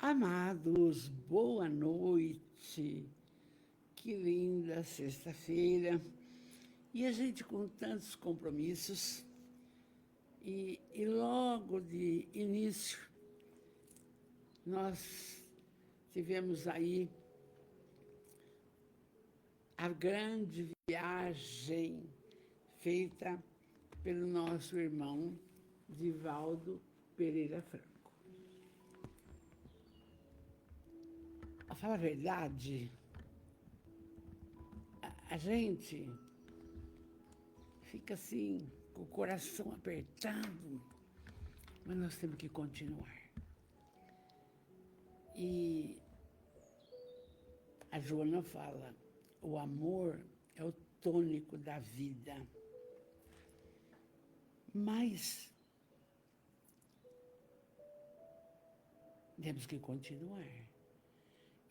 Amados, boa noite. Que linda sexta-feira. E a gente com tantos compromissos. E logo de início, nós tivemos aí a grande viagem feita pelo nosso irmão Divaldo Pereira Franco. A falar a verdade, a gente fica assim, com o coração apertado, mas nós temos que continuar. E a Joana fala, o amor é o tônico da vida. Mas temos que continuar.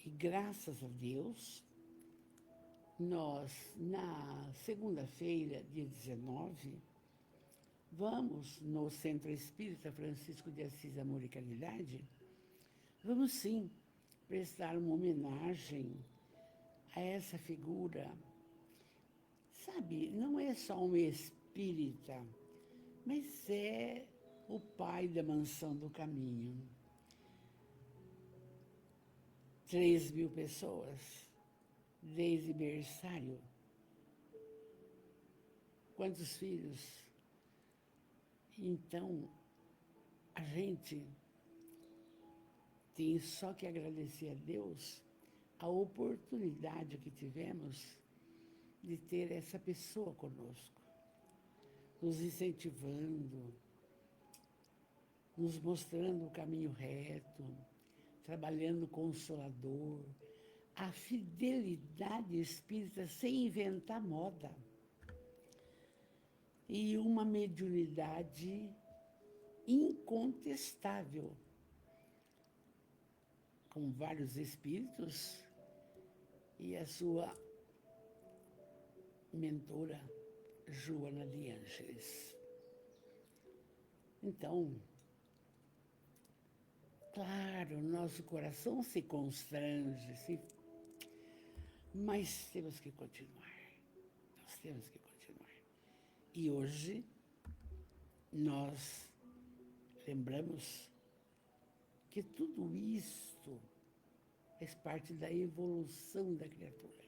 E graças a Deus, nós, na segunda-feira, dia 19, vamos no Centro Espírita Francisco de Assis Amor e Caridade, vamos sim prestar uma homenagem a essa figura. Sabe, não é só um espírita, mas é o pai da Mansão do Caminho. 3.000 pessoas, desde berçário. Quantos filhos? Então, a gente tem só que agradecer a Deus a oportunidade que tivemos de ter essa pessoa conosco, nos incentivando, nos mostrando o caminho reto, trabalhando consolador, a fidelidade espírita sem inventar moda. E uma mediunidade incontestável, com vários espíritos e a sua mentora, Joana de Ângeles. Então, claro, nosso coração se constrange, mas temos que continuar. Nós temos que continuar. E hoje, nós lembramos que tudo isto faz parte da evolução da criatura.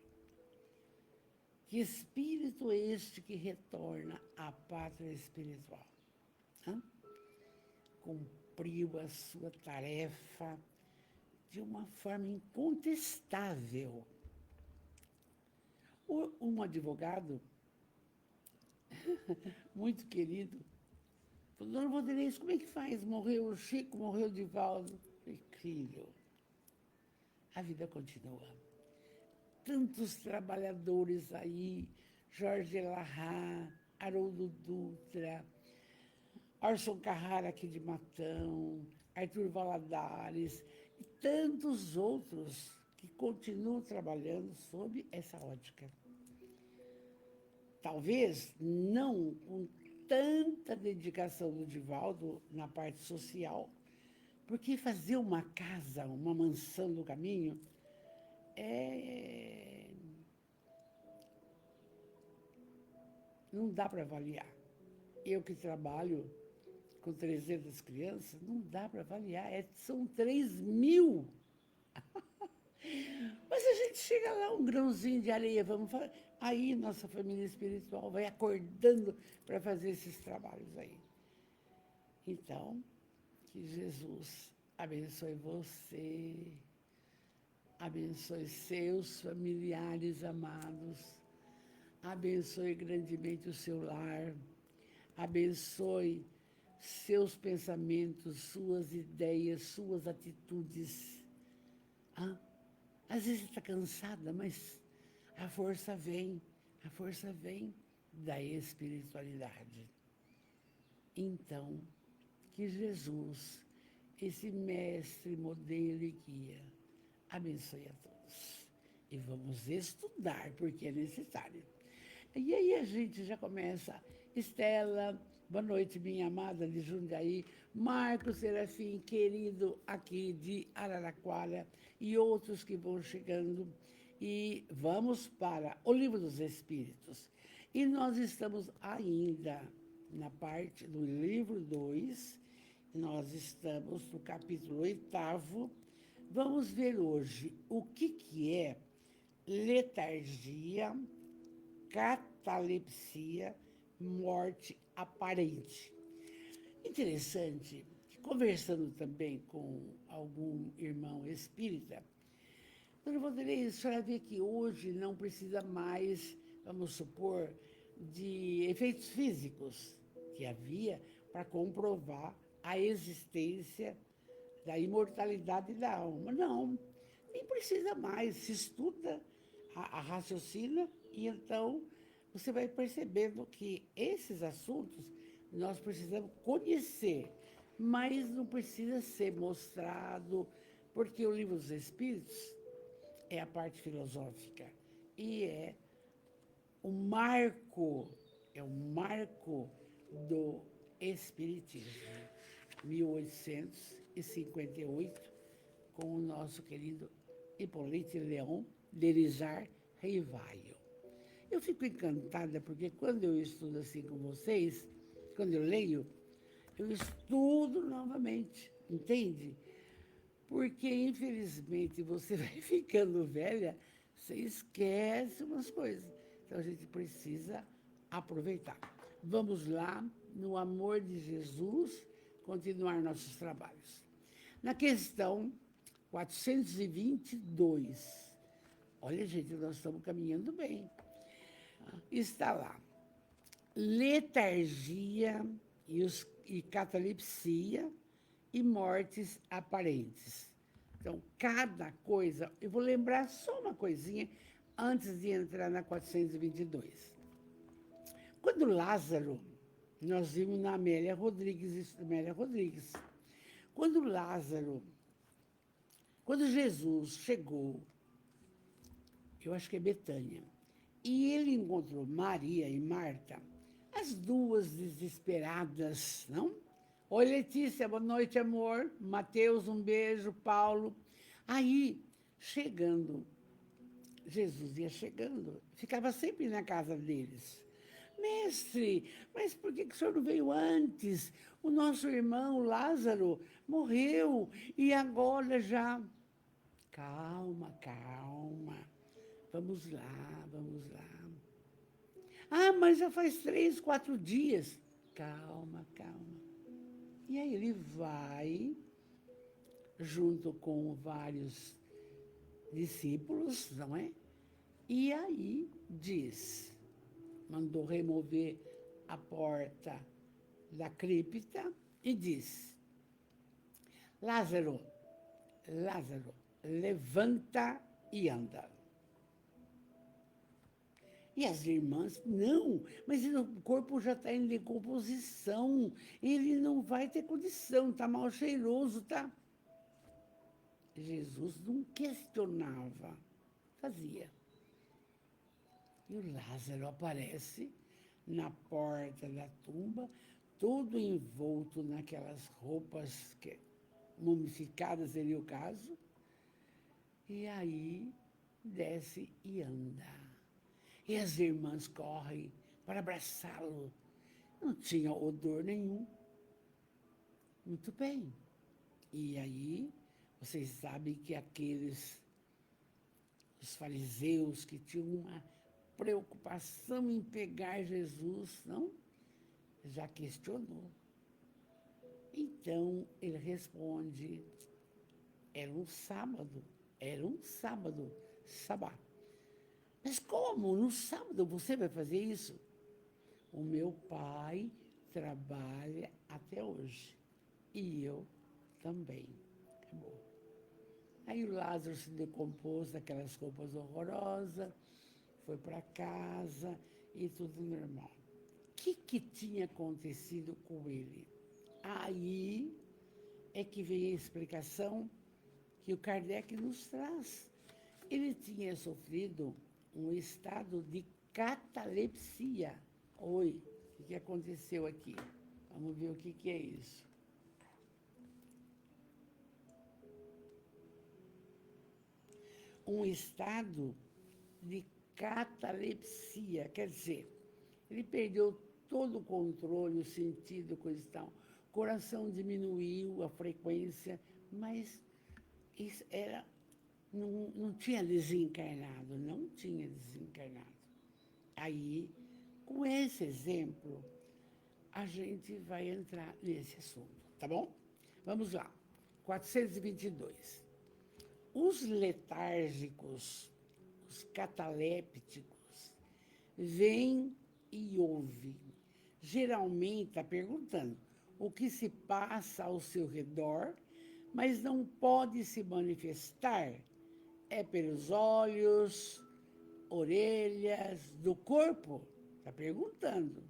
Que espírito é este que retorna à pátria espiritual? Cumpriu a sua tarefa de uma forma incontestável. Um advogado muito querido falou, dona Vanderlei, como é que faz? Morreu o Chico, morreu o Divaldo. Filho, a vida continua. Tantos trabalhadores aí, Jorge Elahá, Haroldo Dutra, Orson Carrara aqui de Matão, Arthur Valadares e tantos outros que continuam trabalhando sob essa ótica. Talvez não com tanta dedicação do Divaldo na parte social, porque fazer uma casa, uma mansão do caminho, não dá para avaliar. Eu que trabalho com 300 crianças, não dá para avaliar, são 3.000. Mas a gente chega lá, um grãozinho de areia, vamos falar. Aí nossa família espiritual vai acordando para fazer esses trabalhos aí. Então, que Jesus abençoe você, abençoe seus familiares amados, abençoe grandemente o seu lar, abençoe seus pensamentos, suas ideias, suas atitudes. Às vezes está cansada, mas a força vem da espiritualidade. Então, que Jesus, esse mestre, modelo e guia, abençoe a todos. E vamos estudar, porque é necessário. E aí a gente já começa. Estela, boa noite, minha amada de Jundiaí. Marcos Serafim, querido aqui de Araraquara, e outros que vão chegando. E vamos para o Livro dos Espíritos. E nós estamos ainda na parte do livro 2, nós estamos no capítulo 8º. Vamos ver hoje o que é letargia, catalepsia, morte aparente. Interessante, conversando também com algum irmão espírita, Dona Vanderlei, a senhora vê que hoje não precisa mais, vamos supor, de efeitos físicos que havia para comprovar a existência da imortalidade da alma. Não, nem precisa mais. Se estuda, a raciocina, e então você vai percebendo que esses assuntos nós precisamos conhecer, mas não precisa ser mostrado, porque o Livro dos Espíritos é a parte filosófica e é o marco do Espiritismo, 1858, com o nosso querido Hippolyte Léon Derizar Rivaio. Eu fico encantada porque quando eu estudo assim com vocês, quando eu leio, eu estudo novamente, entende? Porque, infelizmente, você vai ficando velha, você esquece umas coisas. Então, a gente precisa aproveitar. Vamos lá, no amor de Jesus, continuar nossos trabalhos. Na questão 422, olha, gente, nós estamos caminhando bem. Está lá, letargia e catalepsia e mortes aparentes. Então, cada coisa, eu vou lembrar só uma coisinha antes de entrar na 422. Quando Lázaro, nós vimos na Amélia Rodrigues, quando Jesus chegou, eu acho que é Betânia, e ele encontrou Maria e Marta, as duas desesperadas, não? Oi, Letícia, boa noite, amor. Mateus, um beijo. Paulo. Aí, chegando, Jesus ia chegando, ficava sempre na casa deles. Mestre, mas por que o senhor não veio antes? O nosso irmão Lázaro morreu e agora já... Calma, calma. Vamos lá, vamos lá. Ah, mas já faz 3, 4 dias. Calma, calma. E aí ele vai, junto com vários discípulos, não é? E aí mandou remover a porta da cripta e diz: Lázaro, Lázaro, levanta e anda. E as irmãs, não, mas o corpo já está em decomposição, ele não vai ter condição, está mal cheiroso, tá? Jesus não questionava, fazia. E o Lázaro aparece na porta da tumba, todo envolto naquelas roupas mumificadas, seria o caso, e aí desce e anda. E as irmãs correm para abraçá-lo. Não tinha odor nenhum. Muito bem. E aí, vocês sabem que os fariseus que tinham uma preocupação em pegar Jesus, não? Já questionou. Então, ele responde, era um sábado, sabá. Mas como? No sábado você vai fazer isso? O meu pai trabalha até hoje. E eu também. Acabou. Aí o Lázaro se decompôs daquelas roupas horrorosas, foi para casa e tudo normal. O que tinha acontecido com ele? Aí é que vem a explicação que o Kardec nos traz. Ele tinha sofrido um estado de catalepsia. Oi, o que aconteceu aqui? Vamos ver o que é isso. um estado de catalepsia, quer dizer, ele perdeu todo o controle, o sentido, coisa e tal. O coração diminuiu a frequência, mas isso era, não tinha desencarnado, não tinha desencarnado. Aí, com esse exemplo, a gente vai entrar nesse assunto, tá bom? Vamos lá. 422. Os letárgicos, os catalépticos, veem e ouvem. Geralmente está perguntando o que se passa ao seu redor, mas não pode se manifestar. É pelos olhos, orelhas, do corpo? Está perguntando.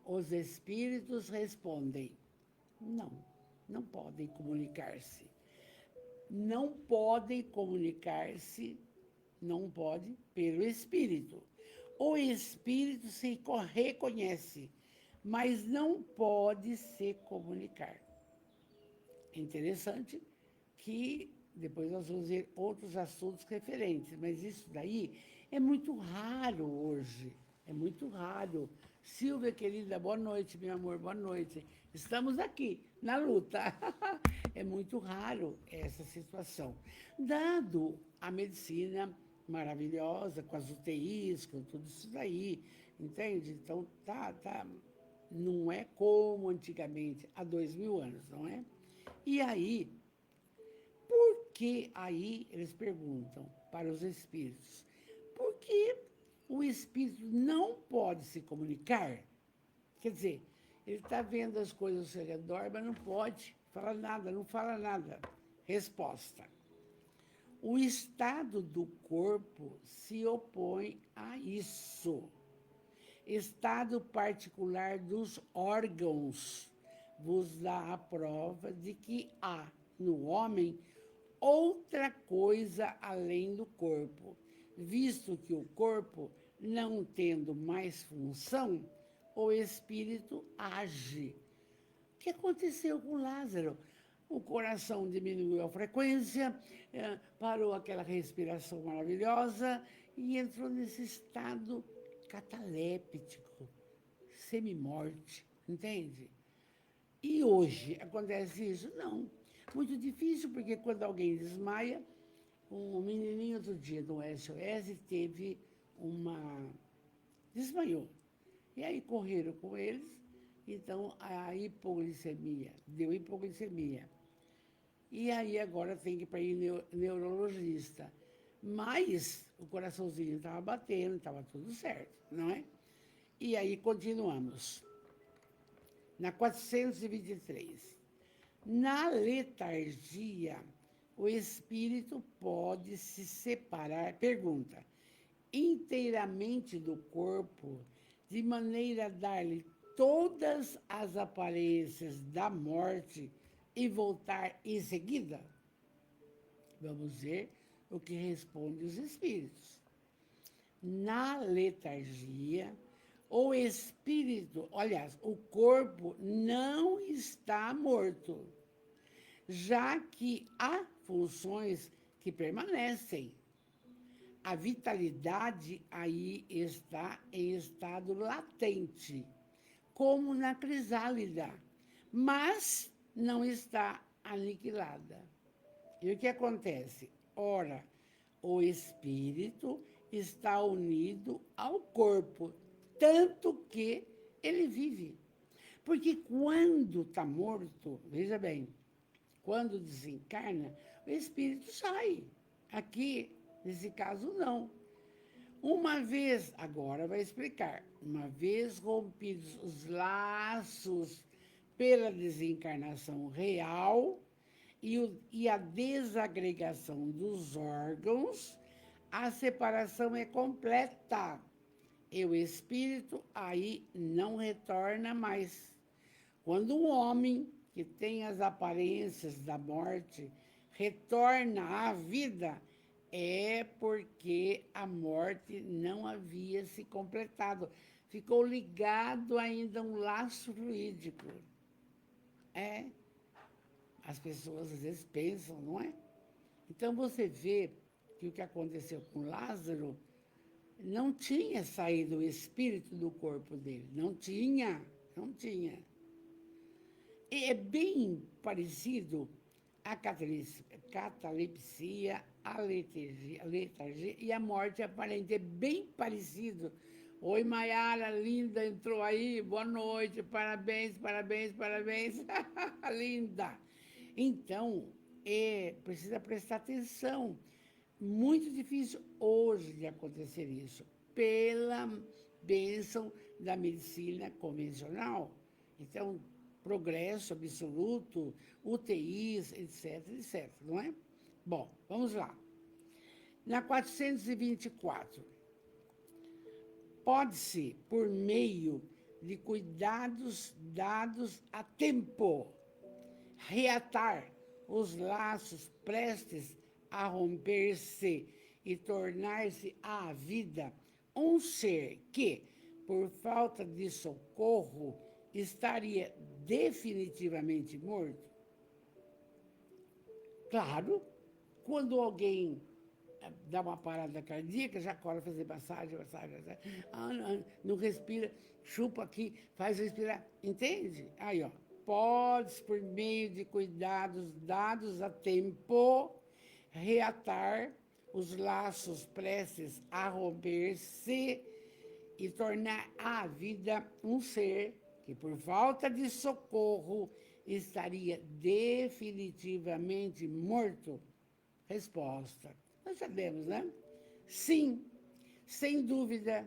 Os espíritos respondem: não, não podem comunicar-se. Não podem comunicar-se, não pode, pelo espírito. O espírito se reconhece, mas não pode se comunicar. É interessante que depois nós vamos ver outros assuntos referentes, mas isso daí é muito raro hoje, é muito raro. Silvia, querida, boa noite, meu amor, boa noite. Estamos aqui, na luta. É muito raro essa situação. Dado a medicina maravilhosa, com as UTIs, com tudo isso daí, entende? Então, não é como antigamente, há 2000 anos, não é? E aí, por que aí eles perguntam para os espíritos? Por que o espírito não pode se comunicar? Quer dizer, ele está vendo as coisas ao seu redor, mas não pode falar nada, não fala nada. Resposta: o estado do corpo se opõe a isso. Estado particular dos órgãos vos dá a prova de que há no homem outra coisa além do corpo, visto que o corpo, não tendo mais função, o espírito age. O que aconteceu com Lázaro? O coração diminuiu a frequência, parou aquela respiração maravilhosa e entrou nesse estado cataléptico, semi-morte, entende? E hoje acontece isso? Não. Muito difícil, porque quando alguém desmaia, um menininho outro dia do SOS teve uma... desmaiou. E aí correram com eles, então a hipoglicemia, deu hipoglicemia. E aí agora tem que ir para ir neurologista. Mas o coraçãozinho estava batendo, estava tudo certo, não é? E aí continuamos. Na 423. Na letargia, o espírito pode se separar, pergunta, inteiramente do corpo, de maneira a dar-lhe todas as aparências da morte e voltar em seguida? Vamos ver o que respondem os espíritos. Na letargia, o espírito, aliás, o corpo não está morto, já que há funções que permanecem. A vitalidade aí está em estado latente, como na crisálida, mas não está aniquilada. E o que acontece? Ora, o espírito está unido ao corpo, tanto que ele vive. Porque quando está morto, veja bem, quando desencarna, o espírito sai. Aqui, nesse caso, não. Uma vez, agora vai explicar, uma vez rompidos os laços pela desencarnação real e a desagregação dos órgãos, a separação é completa. E o espírito aí não retorna mais. Quando um homem que tem as aparências da morte retorna à vida, é porque a morte não havia se completado. Ficou ligado ainda um laço fluídico. As pessoas às vezes pensam, não é? Então você vê que o que aconteceu com Lázaro não tinha saído o espírito do corpo dele. Não tinha, não tinha. E é bem parecido a catalepsia, a letargia e a morte aparente. É bem parecido. Oi, Maiara, linda, entrou aí, boa noite, parabéns, parabéns, parabéns. Linda. Então, precisa prestar atenção. Muito difícil hoje de acontecer isso, pela bênção da medicina convencional. Então, progresso absoluto, UTIs, etc, etc, não é? Bom, vamos lá. Na 424, pode-se, por meio de cuidados dados a tempo, reatar os laços prestes a romper-se e tornar-se à vida um ser que, por falta de socorro, estaria definitivamente morto? Claro, quando alguém dá uma parada cardíaca, já corre fazer massagem. Não respira, chupa aqui, faz respirar, entende? Aí, ó, pode, por meio de cuidados dados a tempo, reatar os laços prestes a romper-se e tornar a vida um ser que, por falta de socorro, estaria definitivamente morto? Resposta: nós sabemos, né? Sim, sem dúvida.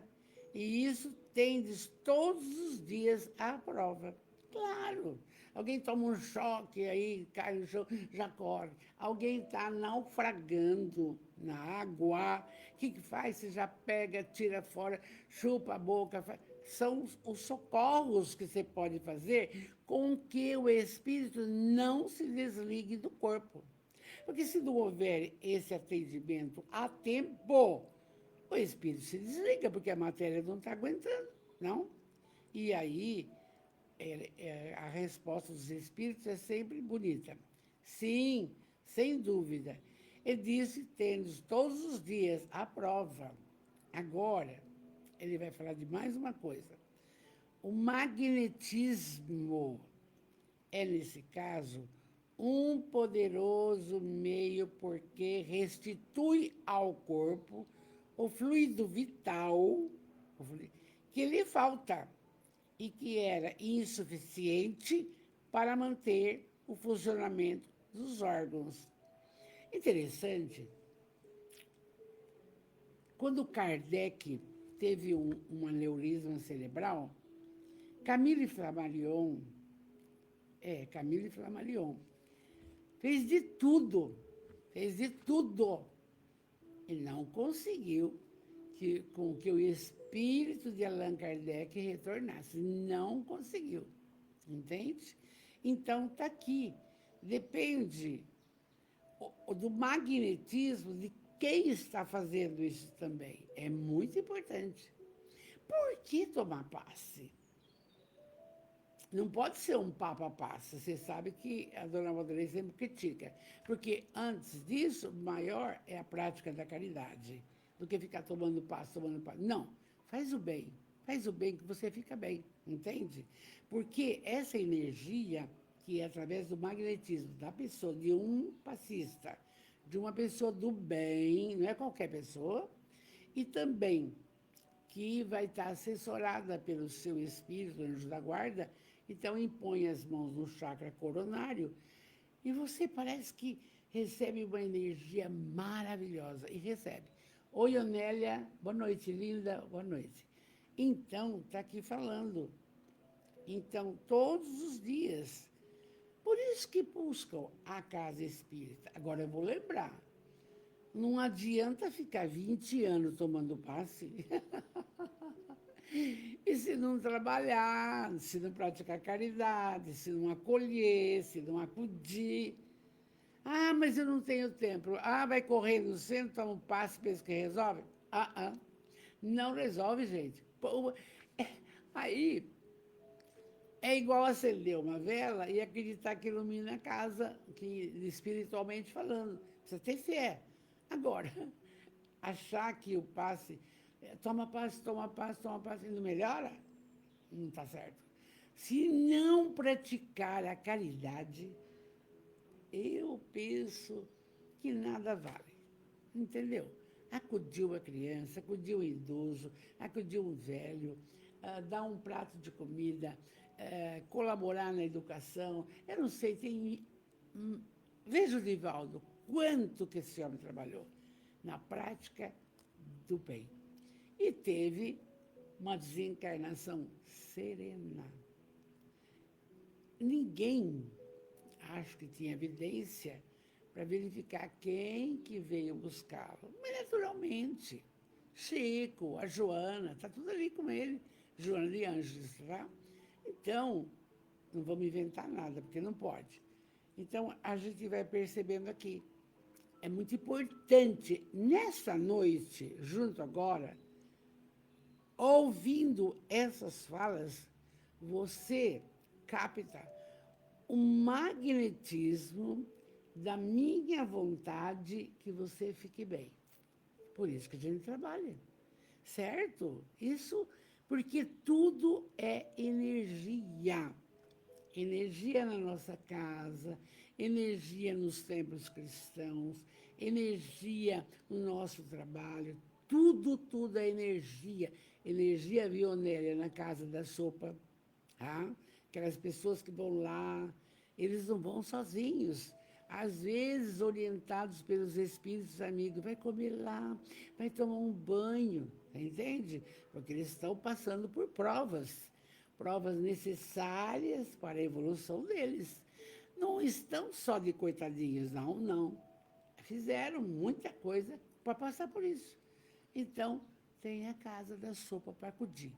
E isso tendes todos os dias à prova. Claro. Alguém toma um choque, aí cai no chão, já corre. Alguém está naufragando na água. O que faz? Você já pega, tira fora, chupa a boca. São os socorros que você pode fazer com que o espírito não se desligue do corpo. Porque se não houver esse atendimento a tempo, o espírito se desliga, porque a matéria não está aguentando, não? E aí, a resposta dos espíritos é sempre bonita. Sim, sem dúvida. Ele disse, tendo todos os dias a prova. Agora, ele vai falar de mais uma coisa. O magnetismo é, nesse caso, um poderoso meio porque restitui ao corpo o fluido vital que lhe falta e que era insuficiente para manter o funcionamento dos órgãos. Interessante, quando Kardec teve um aneurisma cerebral, Camille Flammarion fez de tudo, e não conseguiu com que o espírito de Allan Kardec retornasse. Não conseguiu, entende? Então, está aqui. Depende do magnetismo de quem está fazendo isso também. É muito importante. Por que tomar passe? Não pode ser um passe. Você sabe que a dona Valdirene sempre critica. Porque, antes disso, maior é a prática da caridade do que ficar tomando passe. Não, faz o bem que você fica bem, entende? Porque essa energia, que é através do magnetismo da pessoa, de um passista, de uma pessoa do bem, não é qualquer pessoa, e também que vai estar assessorada pelo seu espírito, anjo da guarda, então impõe as mãos no chakra coronário e você parece que recebe uma energia maravilhosa, e recebe. Oi, Onélia, boa noite, linda, boa noite. Então, está aqui falando. Então, todos os dias. Por isso que buscam a casa espírita. Agora, eu vou lembrar. Não adianta ficar 20 anos tomando passe e se não trabalhar, se não praticar caridade, se não acolher, se não acudir. Ah, mas eu não tenho tempo. Ah, vai correr no centro, toma um passe, pensa que resolve? Não resolve, gente. Aí é igual acender uma vela e acreditar que ilumina a casa, que espiritualmente falando. Precisa ter fé. Agora, achar que o passe, toma passe, toma passe, toma passe, e não melhora, não está certo. Se não praticar a caridade, eu penso que nada vale, entendeu? Acudiu a criança, acudiu o idoso, acudiu o velho, dar um prato de comida, colaborar na educação. Eu não sei, tem... Veja o Divaldo, quanto que esse homem trabalhou na prática do bem. E teve uma desencarnação serena. Ninguém, acho que tinha evidência para verificar quem que veio buscá-lo. Mas, naturalmente, Chico, a Joana, está tudo ali com ele. Joana de Ângeles, tá? Então, não vamos inventar nada, porque não pode. Então, a gente vai percebendo aqui. É muito importante, nessa noite, junto agora, ouvindo essas falas, você capta o magnetismo da minha vontade que você fique bem. Por isso que a gente trabalha, certo? Isso porque tudo é energia. Energia na nossa casa, energia nos templos cristãos, energia no nosso trabalho, tudo é energia. Energia, viu, Nélia, na Casa da Sopa, tá? Aquelas pessoas que vão lá, eles não vão sozinhos. Às vezes, orientados pelos espíritos amigos, vai comer lá, vai tomar um banho, entende? Porque eles estão passando por provas necessárias para a evolução deles. Não estão só de coitadinhos, não. Fizeram muita coisa para passar por isso. Então, tem a Casa da Sopa para acudir.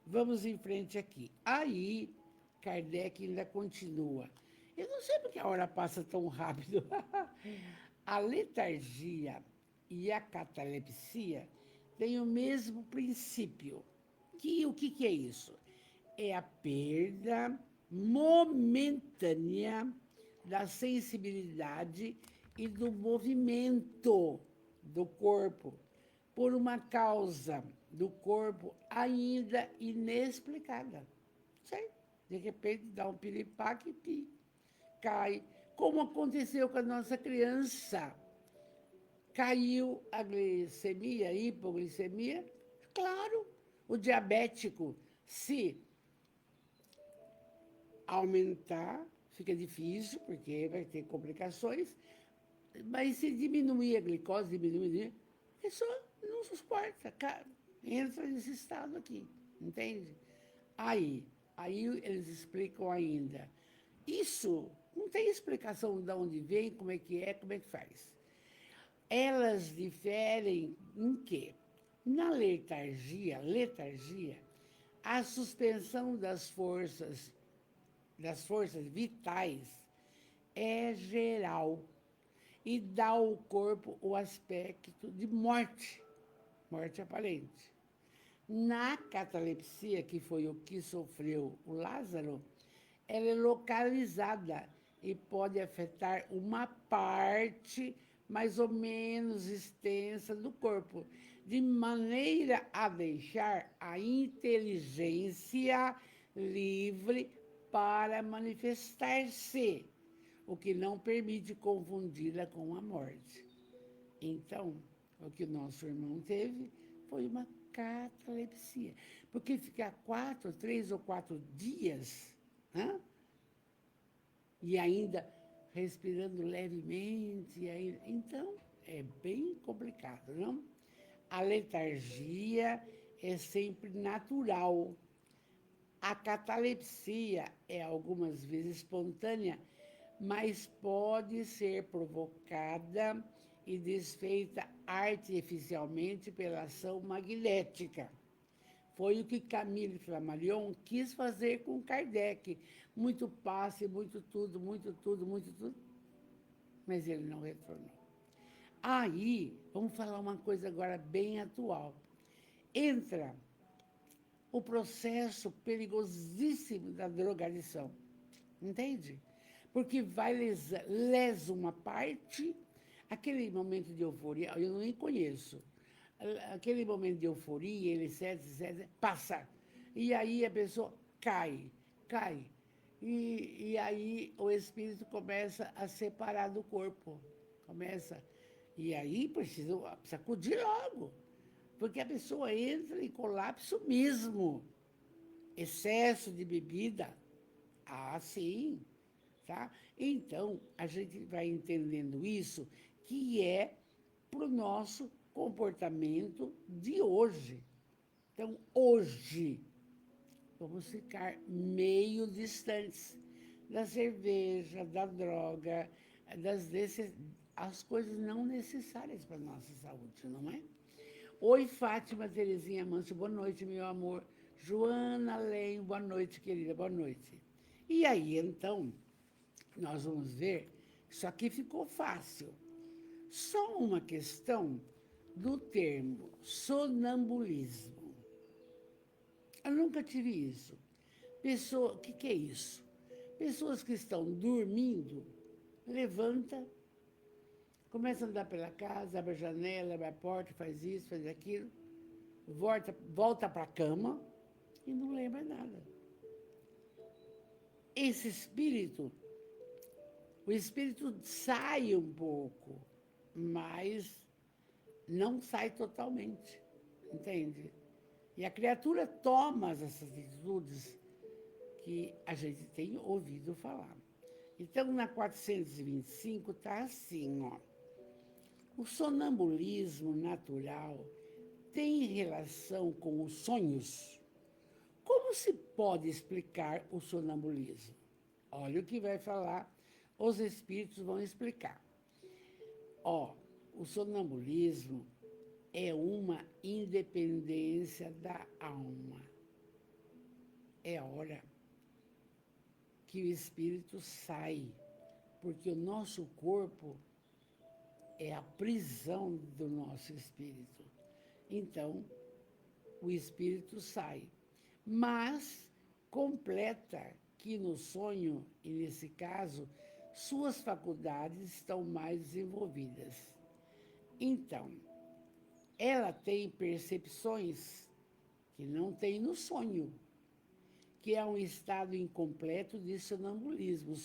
Vamos em frente aqui. Aí, Kardec ainda continua. Eu não sei porque a hora passa tão rápido. A letargia e a catalepsia têm o mesmo princípio. O que é isso? É a perda momentânea da sensibilidade e do movimento do corpo, por uma causa do corpo ainda inexplicada. Sei, de repente dá um piripaque e cai. Como aconteceu com a nossa criança. Caiu a glicemia, a hipoglicemia. Claro, o diabético, se aumentar, fica difícil, porque vai ter complicações, mas se diminuir a glicose, diminuir, a pessoa não suporta, entra nesse estado aqui, entende? Aí eles explicam ainda. Isso não tem explicação de onde vem, como é que faz. Elas diferem em quê? Na letargia, a suspensão das forças vitais é geral e dá ao corpo o aspecto de morte aparente. Na catalepsia, que foi o que sofreu o Lázaro, ela é localizada e pode afetar uma parte mais ou menos extensa do corpo, de maneira a deixar a inteligência livre para manifestar-se, o que não permite confundi-la com a morte. Então, o que o nosso irmão teve foi uma catalepsia, porque ficar 3 ou 4 dias, né? E ainda respirando levemente, então é bem complicado, não? A letargia é sempre natural. A catalepsia é algumas vezes espontânea, mas pode ser provocada e desfeita artificialmente pela ação magnética. Foi o que Camille Flammarion quis fazer com Kardec. Muito passe, muito tudo, mas ele não retornou. Aí, vamos falar uma coisa agora bem atual. Entra o processo perigosíssimo da drogadição, entende? Porque lesa uma parte, Aquele momento de euforia, eu nem conheço. Aquele momento de euforia, ele cede, passa. E aí a pessoa cai. E aí o espírito começa a separar do corpo. Começa. E aí precisa acudir logo. Porque a pessoa entra em colapso mesmo. Excesso de bebida. Ah, sim. Tá? Então, a gente vai entendendo isso, que é para o nosso comportamento de hoje. Então, hoje, vamos ficar meio distantes da cerveja, da droga, as coisas não necessárias para a nossa saúde, não é? Oi, Fátima Terezinha Manso, boa noite, meu amor. Joana Len, boa noite, querida, boa noite. E aí, então, nós vamos ver, isso aqui ficou fácil. Só uma questão do termo sonambulismo. Eu nunca tive isso. O que é isso? Pessoas que estão dormindo, levanta, começa a andar pela casa, abre a janela, abre a porta, faz isso, faz aquilo, volta para a cama e não lembra nada. Esse espírito, o espírito sai um pouco, mas não sai totalmente, entende? E a criatura toma essas atitudes que a gente tem ouvido falar. Então, na 425, está assim, ó. O sonambulismo natural tem relação com os sonhos? Como se pode explicar o sonambulismo? Olha o que vai falar, os espíritos vão explicar. Ó, o sonambulismo é uma independência da alma. É hora que o espírito sai, porque o nosso corpo é a prisão do nosso espírito. Então, o espírito sai, mas completa que no sonho, e nesse caso, suas faculdades estão mais desenvolvidas. Então, ela tem percepções que não tem no sonho, que é um estado incompleto de sonambulismo,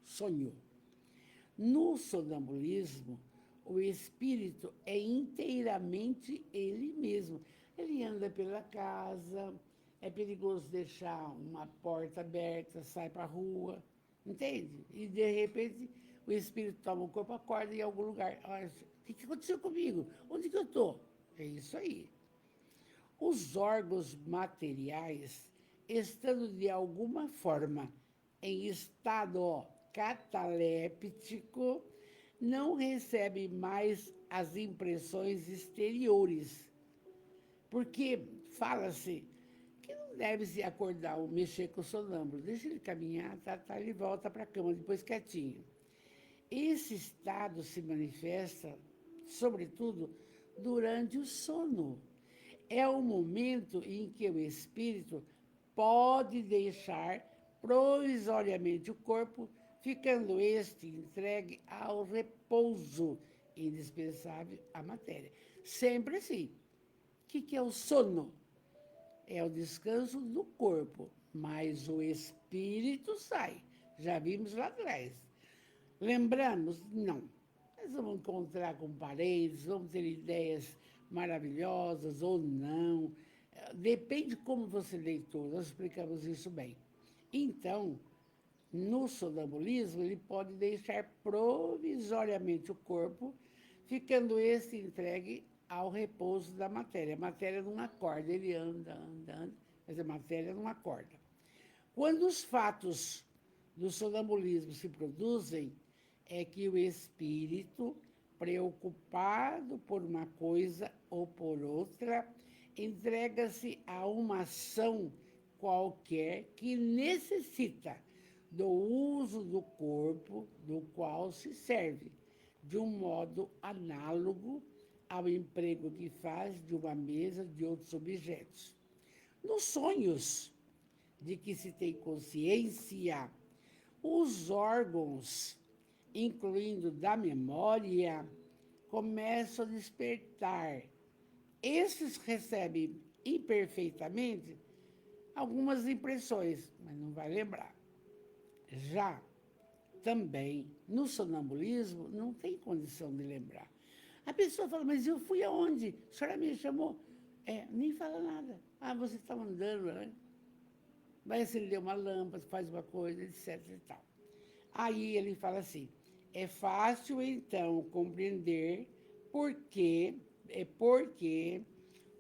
sonho. No sonambulismo, o espírito é inteiramente ele mesmo. Ele anda pela casa, é perigoso deixar uma porta aberta, sai para a rua, entende? E, de repente, o espírito toma o corpo, acorda em algum lugar. Olha, o que aconteceu comigo? Onde que eu estou? É isso aí. Os órgãos materiais, estando de alguma forma em estado cataléptico, não recebem mais as impressões exteriores. Porque fala-se que não deve se acordar ou mexer com o sonâmbulo. Deixa ele caminhar, ele volta para a cama, depois quietinho. Esse estado se manifesta, sobretudo, durante o sono. É o momento em que o espírito pode deixar provisoriamente o corpo, ficando este entregue ao repouso indispensável à matéria. Sempre assim. O que é o sono? É o descanso do corpo, mas o espírito sai. Já vimos lá atrás. Lembramos? Não. Nós vamos encontrar com parentes, vamos ter ideias maravilhosas ou não. Depende de como você leitou, nós explicamos isso bem. Então, no sonambulismo, ele pode deixar provisoriamente o corpo, ficando este entregue ao repouso da matéria. A matéria não acorda, ele anda, mas a matéria não acorda. Quando os fatos do sonambulismo se produzem, é que o espírito, preocupado por uma coisa ou por outra, entrega-se a uma ação qualquer que necessita do uso do corpo do qual se serve, de um modo análogo ao emprego que faz de uma mesa de outros objetos. Nos sonhos de que se tem consciência, os órgãos incluindo da memória, começam a despertar. Esses recebem imperfeitamente algumas impressões, mas não vai lembrar. Já também, no sonambulismo, não tem condição de lembrar. A pessoa fala, mas eu fui aonde? A senhora me chamou? Nem fala nada. Ah, você estava andando, né? Vai acender uma lâmpada, faz uma coisa, etc. e tal. Aí ele fala assim, é fácil, então, compreender porque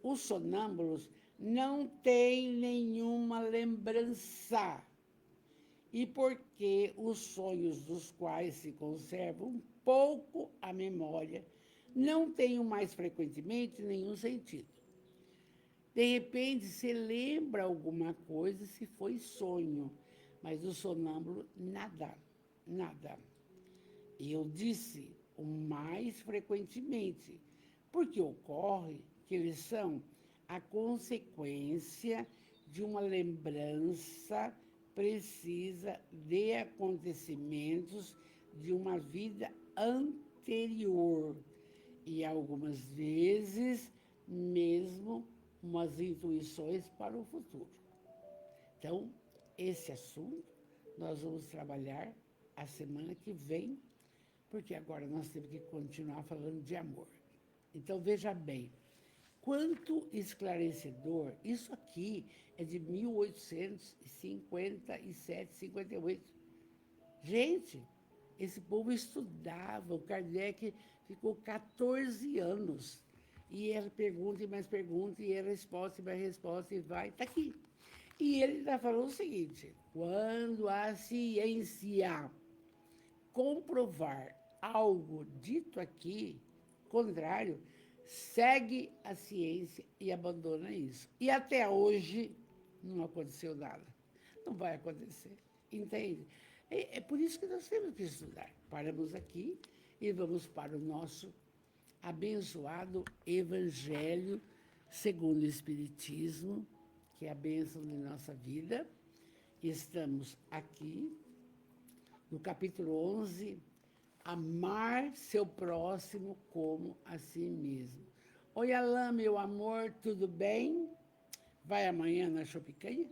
os sonâmbulos não têm nenhuma lembrança e porque os sonhos dos quais se conserva um pouco a memória não têm mais frequentemente nenhum sentido. De repente, se lembra alguma coisa se foi sonho, mas o sonâmbulo, nada, nada. Eu disse o mais frequentemente, porque ocorre que eles são a consequência de uma lembrança precisa de acontecimentos de uma vida anterior e algumas vezes mesmo umas intuições para o futuro. Então, esse assunto nós vamos trabalhar a semana que vem, porque agora nós temos que continuar falando de amor. Então, veja bem, quanto esclarecedor, isso aqui é de 1857, 58. Gente, esse povo estudava, o Kardec ficou 14 anos. E era pergunta e mais pergunta, e era resposta e mais resposta, e vai, está aqui. E ele ainda falou o seguinte, quando a ciência comprovar algo dito aqui, contrário, segue a ciência e abandona isso. E até hoje não aconteceu nada. Não vai acontecer, entende? É por isso que nós temos que estudar. Paramos aqui e vamos para o nosso abençoado Evangelho segundo o Espiritismo, que é a bênção de nossa vida. Estamos aqui no capítulo 11, amar seu próximo como a si mesmo. Oi, Alain, meu amor, tudo bem? Vai amanhã na Chopicanha?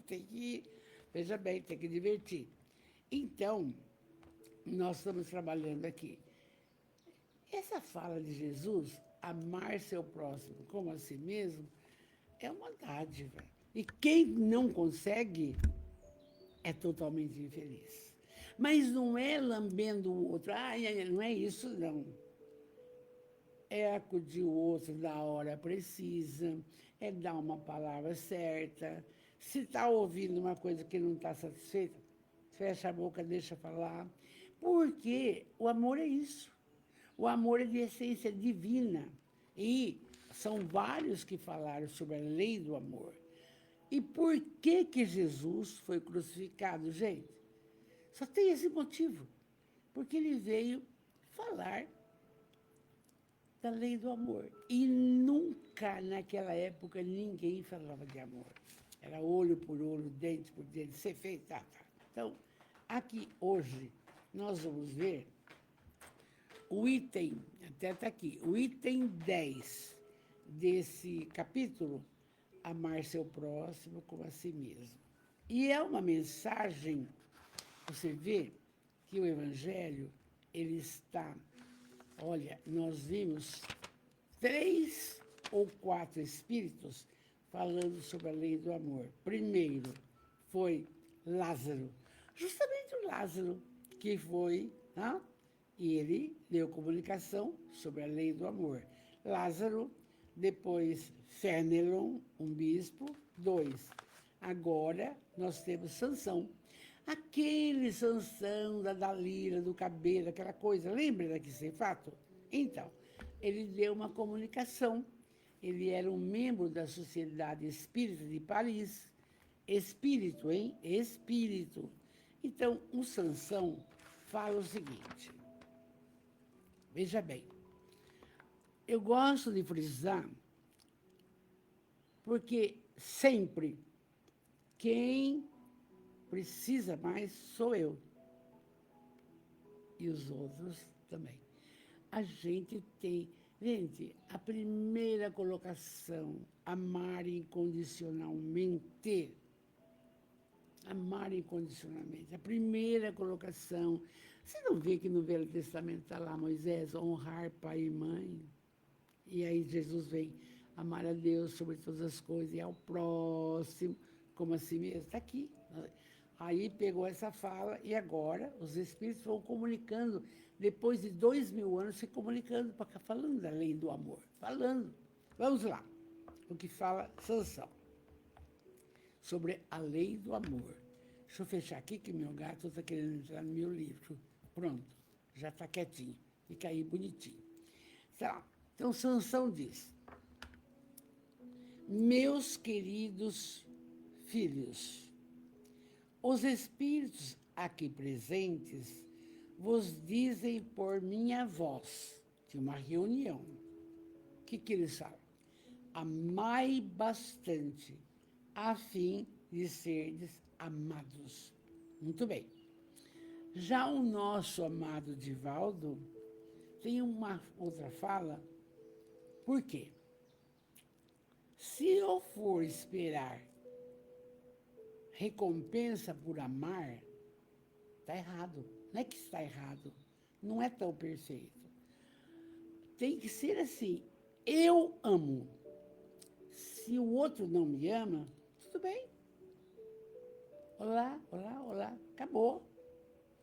Tem que ir. Veja bem, tem que divertir. Então, nós estamos trabalhando aqui. Essa fala de Jesus, amar seu próximo como a si mesmo, é uma dádiva. E quem não consegue é totalmente infeliz. Mas não é lambendo o outro, não é isso, não. É acudir o outro na hora precisa, é dar uma palavra certa. Se está ouvindo uma coisa que não está satisfeita, fecha a boca, deixa falar. Porque o amor é isso. O amor é de essência divina. E são vários que falaram sobre a lei do amor. E por que Jesus foi crucificado, gente? Só tem esse motivo. Porque ele veio falar da lei do amor. E nunca, naquela época, ninguém falava de amor. Era olho por olho, dente por dente, ser feito, tá. Então, aqui, hoje, nós vamos ver o item, até está aqui, o item 10 desse capítulo, amar seu próximo como a si mesmo. E é uma mensagem, você vê que o Evangelho, ele está... Olha, nós vimos 3 ou 4 espíritos falando sobre a lei do amor. Primeiro foi Lázaro, justamente o Lázaro, que foi, e ele deu comunicação sobre a lei do amor. Lázaro, depois Fénelon, um bispo, 2. Agora nós temos Sansão. Aquele Sansão da Dalila, do cabelo, aquela coisa, lembra daqui sem fato? Então, ele deu uma comunicação. Ele era um membro da Sociedade Espírita de Paris. Espírito, hein? Espírito. Então, o Sansão fala o seguinte. Veja bem, eu gosto de frisar, porque sempre quem precisa mais sou eu. e os outros também. A gente tem... Gente, a primeira colocação, amar incondicionalmente. Amar incondicionalmente. A primeira colocação. Você não vê que no Velho Testamento está lá Moisés, honrar pai e mãe? E aí Jesus vem, amar a Deus sobre todas as coisas e ao próximo como a si mesmo. Está aqui. Aí pegou essa fala e agora os Espíritos vão comunicando, depois de 2000 anos, se comunicando, falando da lei do amor. Falando. Vamos lá. O que fala Sansão. Sobre a lei do amor. Deixa eu fechar aqui, que meu gato está querendo entrar no meu livro. Pronto, já está quietinho. Fica aí bonitinho. Tá. Então, Sansão diz, meus queridos filhos, os espíritos aqui presentes vos dizem por minha voz, de uma reunião. O que eles falam? Amai bastante, a fim de serdes amados. Muito bem. Já o nosso amado Divaldo tem uma outra fala. Por quê? Se eu for esperar recompensa por amar, está errado. Não é que está errado. Não é tão perfeito. Tem que ser assim. Eu amo. Se o outro não me ama, tudo bem. Olá, olá, olá. Acabou.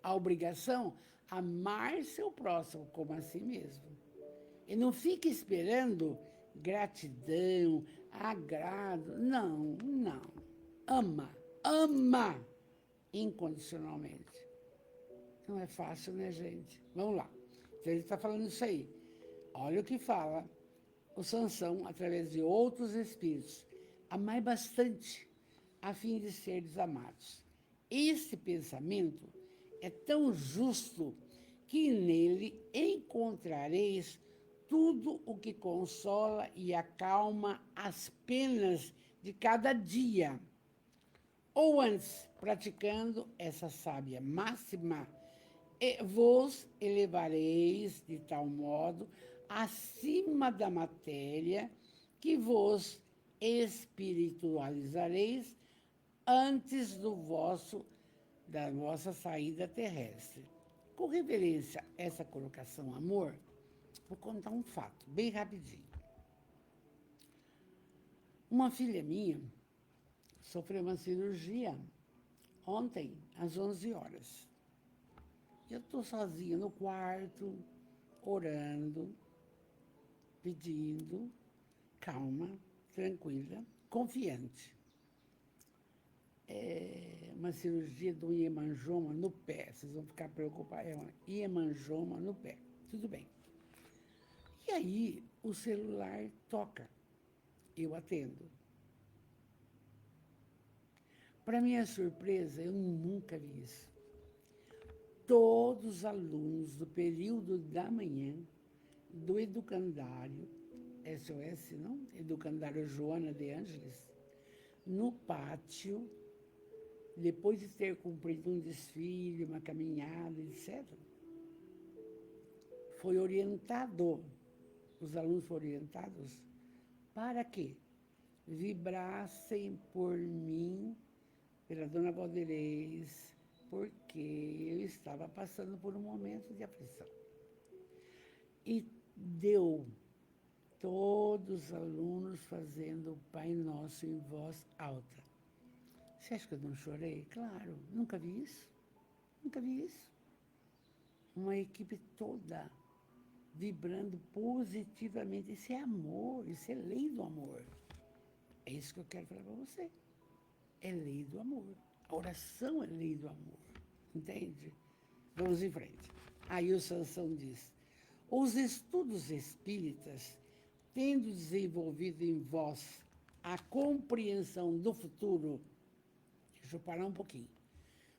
A obrigação, amar seu próximo como a si mesmo. E não fique esperando gratidão, agrado. Não, não. Ama incondicionalmente. Não é fácil, né, gente? Vamos lá. Então, ele está falando isso aí. Olha o que fala o Sansão através de outros espíritos. Amai bastante, a fim de seres amados. Esse pensamento é tão justo que nele encontrareis tudo o que consola e acalma as penas de cada dia. Ou antes, praticando essa sábia máxima, vos elevareis de tal modo acima da matéria que vos espiritualizareis antes da vossa saída terrestre. Com referência a essa colocação amor, vou contar um fato, bem rapidinho. Uma filha minha sofreu uma cirurgia ontem, às 11 horas. Eu estou sozinha no quarto, orando, pedindo, calma, tranquila, confiante. É uma cirurgia de um hemangioma no pé. Vocês vão ficar preocupados. É um hemangioma no pé. Tudo bem. E aí, o celular toca. Eu atendo. Para minha surpresa, eu nunca vi isso. Todos os alunos do período da manhã, do educandário, SOS, não? Educandário Joana de Ângeles, no pátio, depois de ter cumprido um desfile, uma caminhada, etc., foi orientado, os alunos foram orientados, para que vibrassem por mim, pela dona Valderez, porque eu estava passando por um momento de aflição. E deu todos os alunos fazendo o Pai Nosso em voz alta. Você acha que eu não chorei? Claro, nunca vi isso. Nunca vi isso. Uma equipe toda vibrando positivamente. Isso é amor, isso é lei do amor. É isso que eu quero falar para você. É lei do amor. A oração é lei do amor. Entende? Vamos em frente. Aí o Sansão diz, os estudos espíritas, tendo desenvolvido em vós a compreensão do futuro, deixa eu parar um pouquinho,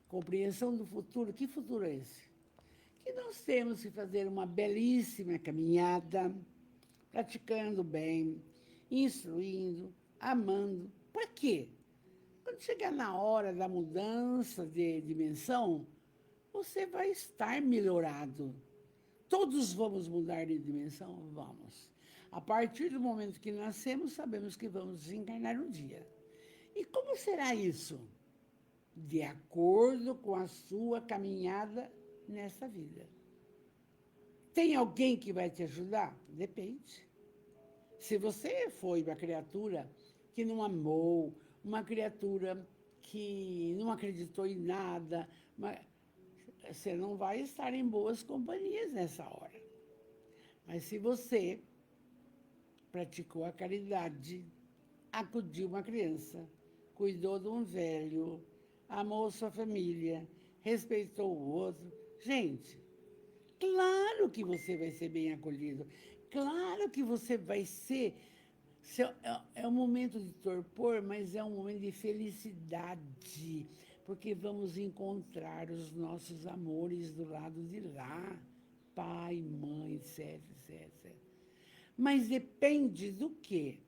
compreensão do futuro, que futuro é esse? Que nós temos que fazer uma belíssima caminhada, praticando bem, instruindo, amando. Para quê? Quando chegar na hora da mudança de dimensão, você vai estar melhorado. Todos vamos mudar de dimensão? Vamos. A partir do momento que nascemos, sabemos que vamos desencarnar um dia. E como será isso? De acordo com a sua caminhada nessa vida. Tem alguém que vai te ajudar? Depende. Se você foi uma criatura que não amou, uma criatura que não acreditou em nada, você não vai estar em boas companhias nessa hora. Mas se você praticou a caridade, acudiu uma criança, cuidou de um velho, amou sua família, respeitou o outro, gente, claro que você vai ser bem acolhido, claro que você vai ser. É um momento de torpor, mas é um momento de felicidade, porque vamos encontrar os nossos amores do lado de lá, pai, mãe, etc, etc. Mas depende do quê?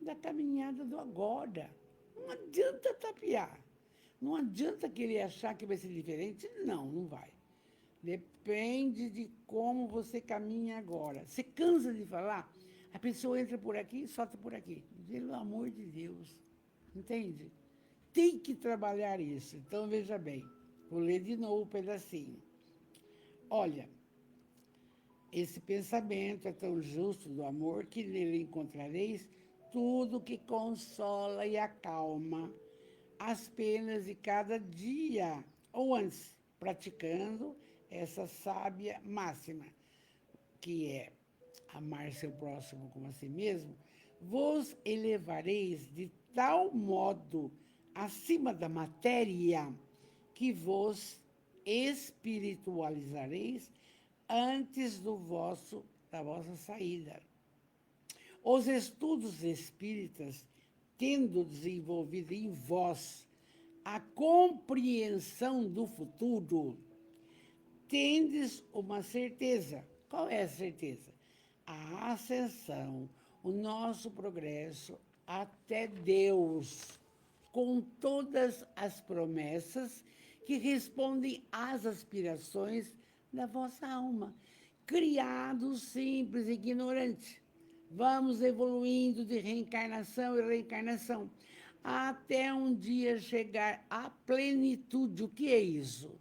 Da caminhada do agora. Não adianta tapear. Não adianta querer achar que vai ser diferente. Não, não vai. Depende de como você caminha agora. Você cansa de falar, a pessoa entra por aqui e solta por aqui. Pelo amor de Deus. Entende? Tem que trabalhar isso. Então, veja bem. Vou ler de novo um pedacinho. Olha, esse pensamento é tão justo do amor que nele encontrareis tudo que consola e acalma as penas de cada dia, ou antes, praticando essa sábia máxima, que é amar seu próximo como a si mesmo, vos elevareis de tal modo acima da matéria que vos espiritualizareis antes da vossa saída. Os estudos espíritas, tendo desenvolvido em vós a compreensão do futuro, tendes uma certeza. Qual é a certeza? A ascensão, o nosso progresso até Deus, com todas as promessas que respondem às aspirações da vossa alma. Criados simples, ignorantes. Vamos evoluindo de reencarnação e reencarnação, até um dia chegar à plenitude. O que é isso?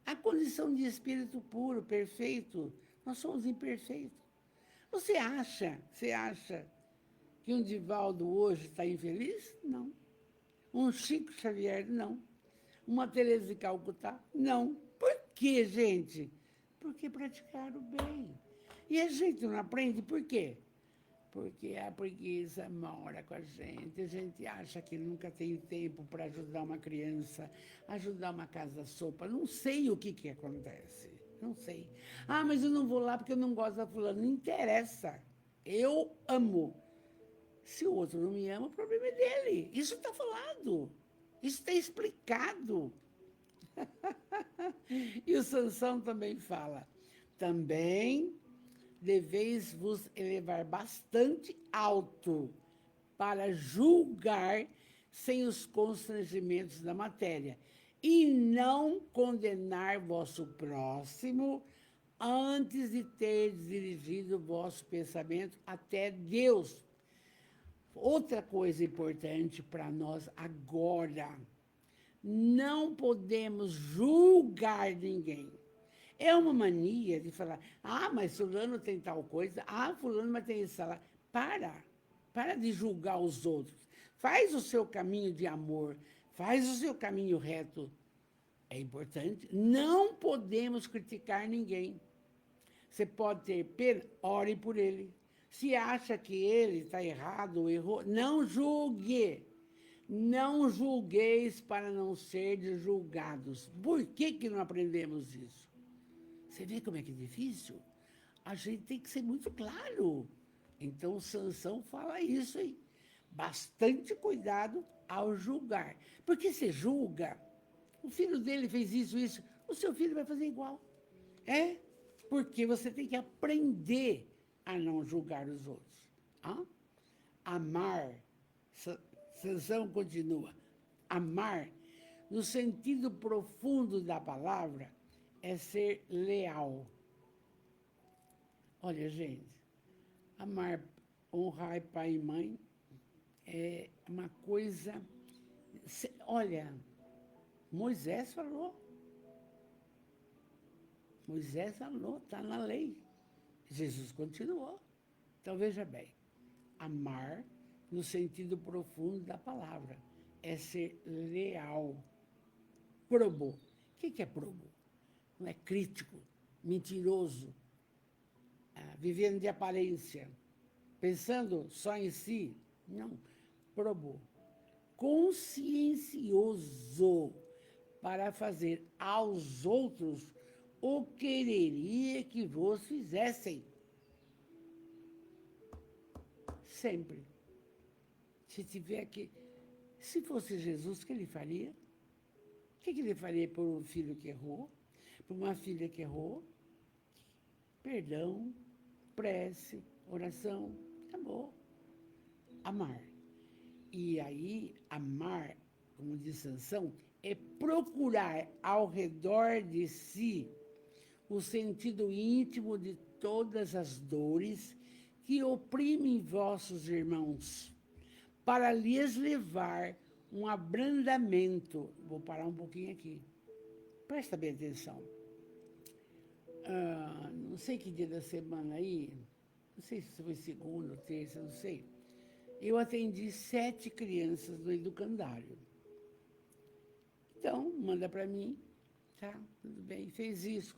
A condição de espírito puro, perfeito. Nós somos imperfeitos. Você acha que um Divaldo hoje está infeliz? Não. Um Chico Xavier? Não. Uma Teresa de Calcutá? Não. Por quê, gente? Porque praticaram bem. E a gente não aprende por quê? Porque a preguiça mora com a gente acha que nunca tem tempo para ajudar uma criança, ajudar uma casa-sopa. Não sei o que acontece, não sei. Ah, mas eu não vou lá porque eu não gosto da fulana. Não interessa, eu amo. Se o outro não me ama, o problema é dele. Isso está falado, isso está explicado. E o Sansão também fala, também deveis vos elevar bastante alto para julgar sem os constrangimentos da matéria e não condenar vosso próximo antes de ter dirigido o vosso pensamento até Deus. Outra coisa importante para nós agora, não podemos julgar ninguém. É uma mania de falar, mas fulano tem tal coisa, fulano mas tem esse salário. Para de julgar os outros. Faz o seu caminho de amor, faz o seu caminho reto. É importante. Não podemos criticar ninguém. Você pode ter pena, ore por ele. Se acha que ele está errado ou errou, não julgue. Não julgueis para não serdes julgados. Por que não aprendemos isso? Você vê como é que é difícil? A gente tem que ser muito claro. Então, Sansão fala isso aí. Bastante cuidado ao julgar. Porque você julga, o filho dele fez isso, o seu filho vai fazer igual. É? Porque você tem que aprender a não julgar os outros. Amar, Sansão continua, amar, no sentido profundo da palavra, é ser leal. Olha, gente, amar, honrar pai e mãe é uma coisa... Olha, Moisés falou, está na lei. Jesus continuou. Então, veja bem, amar, no sentido profundo da palavra, é ser leal. Probo. O que é probo? Não é crítico, mentiroso, vivendo de aparência, pensando só em si. Não. Probo. Consciencioso para fazer aos outros o quereria que vos fizessem. Sempre. Se tiver aqui, se fosse Jesus, o que ele faria? O que ele faria por um filho que errou? Por uma filha que errou? Perdão, prece, oração, acabou. Amar. E aí, amar, como diz Sansão, é procurar ao redor de si o sentido íntimo de todas as dores que oprimem vossos irmãos, para lhes levar um abrandamento. Vou parar um pouquinho aqui. Presta bem atenção. Não sei que dia da semana aí, não sei se foi segunda ou terça, não sei. Eu atendi 7 crianças do educandário. Então, manda para mim, tá, tudo bem, fez isso,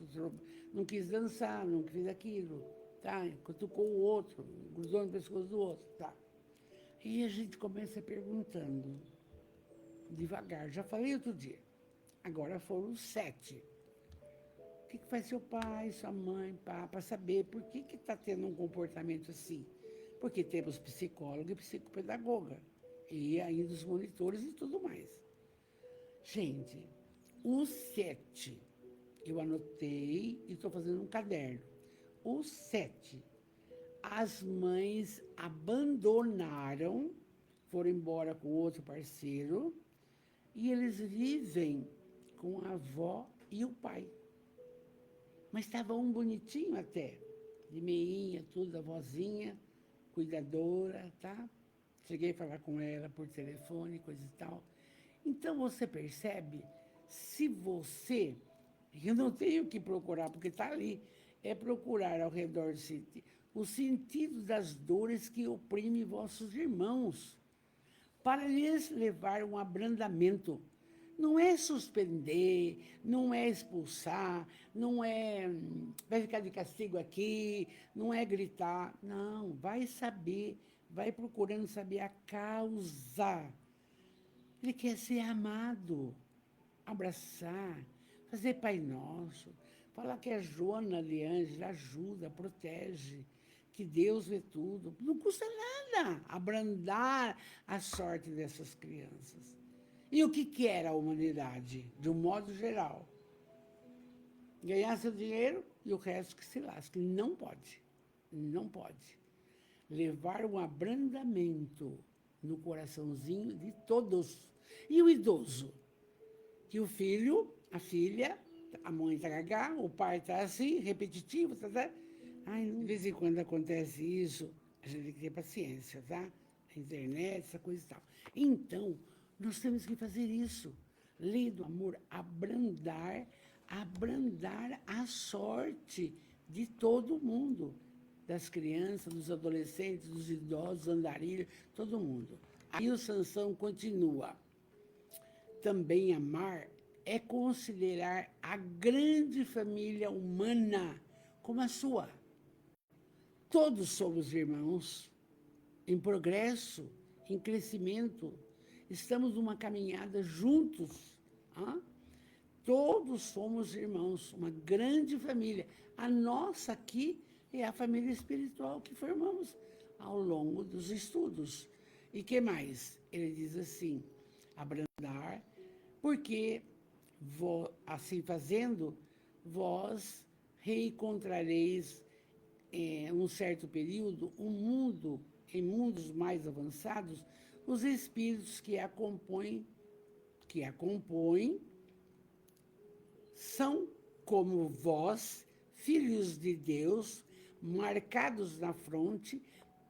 não quis dançar, não quis aquilo, tá, cutucou o outro, grudou no pescoço do outro, tá. E a gente começa perguntando, devagar, já falei outro dia, agora foram 7. O que faz seu pai, sua mãe, para saber por que está tendo um comportamento assim? Porque temos psicóloga e psicopedagoga, e ainda os monitores e tudo mais. Gente, os 7, eu anotei e estou fazendo um caderno. Os 7, as mães abandonaram, foram embora com outro parceiro, e eles vivem com a avó e o pai. Mas estava um bonitinho até, de meinha, tudo, a vozinha, cuidadora, tá? Cheguei a falar com ela por telefone, coisa e tal. Então, você percebe, se você, eu não tenho que procurar, porque está ali, é procurar ao redor de si o sentido das dores que oprimem vossos irmãos, para lhes levar um abrandamento. Não é suspender, não é expulsar, não é vai ficar de castigo aqui, não é gritar. Não, vai saber, vai procurando saber a causa. Ele quer ser amado, abraçar, fazer Pai Nosso, falar que a Joana de Ângela ajuda, protege, que Deus vê tudo. Não custa nada abrandar a sorte dessas crianças. E o que era a humanidade, de um modo geral? Ganhar seu dinheiro e o resto que se lasque. Não pode, não pode. Levar um abrandamento no coraçãozinho de todos. E o idoso? Que o filho, a filha, a mãe está gaga, o pai está assim, repetitivo, tá? Ai, de vez em quando acontece isso, a gente tem que ter paciência, tá? A internet, essa coisa e tal. Então, nós temos que fazer isso. Lei do amor, abrandar a sorte de todo mundo. Das crianças, dos adolescentes, dos idosos, andarilhos, todo mundo. Aí o Sansão continua. Também amar é considerar a grande família humana como a sua. Todos somos irmãos, em progresso, em crescimento. Estamos numa caminhada juntos. Todos somos irmãos, uma grande família. A nossa aqui é a família espiritual que formamos ao longo dos estudos. E que mais? Ele diz assim, abrandar, porque assim fazendo, vós reencontrareis um certo período, em mundos mais avançados, os espíritos que a compõem são como vós, filhos de Deus, marcados na fronte,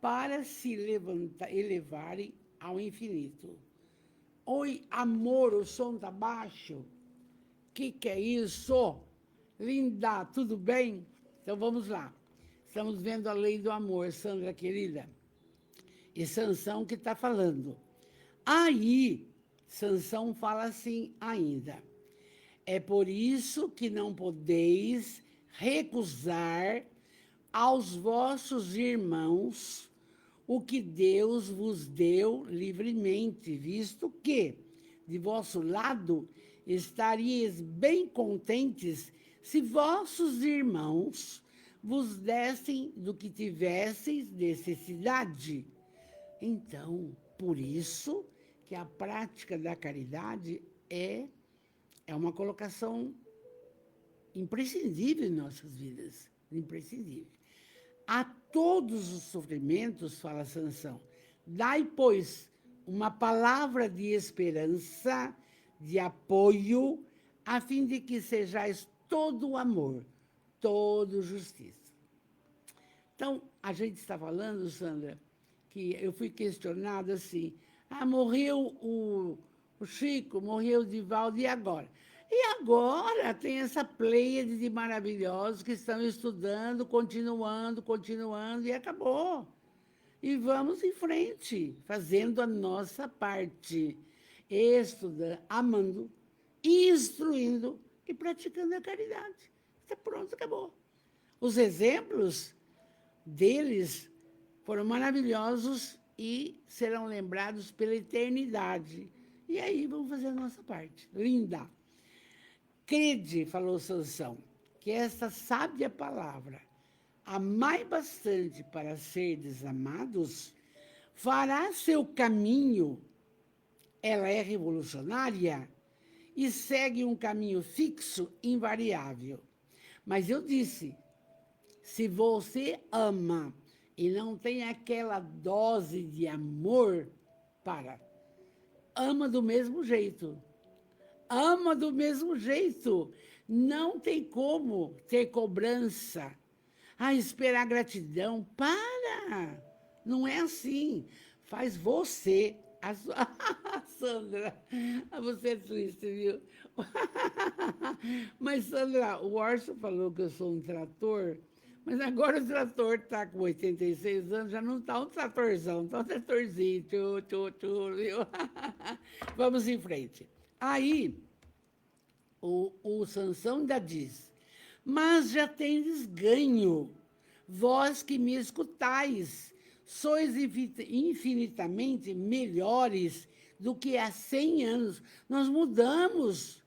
para se elevarem ao infinito. Oi, amor, o som tá baixo? Que é isso? Linda, tudo bem? Então vamos lá. Estamos vendo a lei do amor, Sandra querida. E Sansão que está falando. Aí, Sansão fala assim ainda. É por isso que não podeis recusar aos vossos irmãos o que Deus vos deu livremente, visto que, de vosso lado, estaríeis bem contentes se vossos irmãos vos dessem do que tivesseis necessidade. Então, por isso que a prática da caridade é uma colocação imprescindível em nossas vidas, imprescindível. A todos os sofrimentos, fala Sansão, dai, pois, uma palavra de esperança, de apoio, a fim de que sejais todo amor, todo justiça. Então, a gente está falando, Sandra, que eu fui questionada assim, morreu o Chico, morreu o Divaldo, e agora? E agora tem essa pleiade de maravilhosos que estão estudando, continuando, e acabou. E vamos em frente, fazendo a nossa parte, estudando, amando, instruindo e praticando a caridade. Está pronto, acabou. Os exemplos deles foram maravilhosos e serão lembrados pela eternidade. E aí vamos fazer a nossa parte. Linda. Crede, falou Sansão, que esta sábia palavra, amai bastante para serdes amados, fará seu caminho. Ela é revolucionária e segue um caminho fixo, invariável. Mas eu disse, se você ama e não tem aquela dose de amor, ama do mesmo jeito. Ama do mesmo jeito. Não tem como ter cobrança. Esperar gratidão. Não é assim. Faz você. Sandra, você é triste, viu? Mas, Sandra, o Orson falou que eu sou um trator, mas agora o trator está com 86 anos, já não está um tratorzão, está um tratorzinho. Viu? Vamos em frente. Aí, o Sansão ainda diz, mas já tendes ganho, vós que me escutais, sois infinitamente melhores do que há 100 anos. Nós mudamos.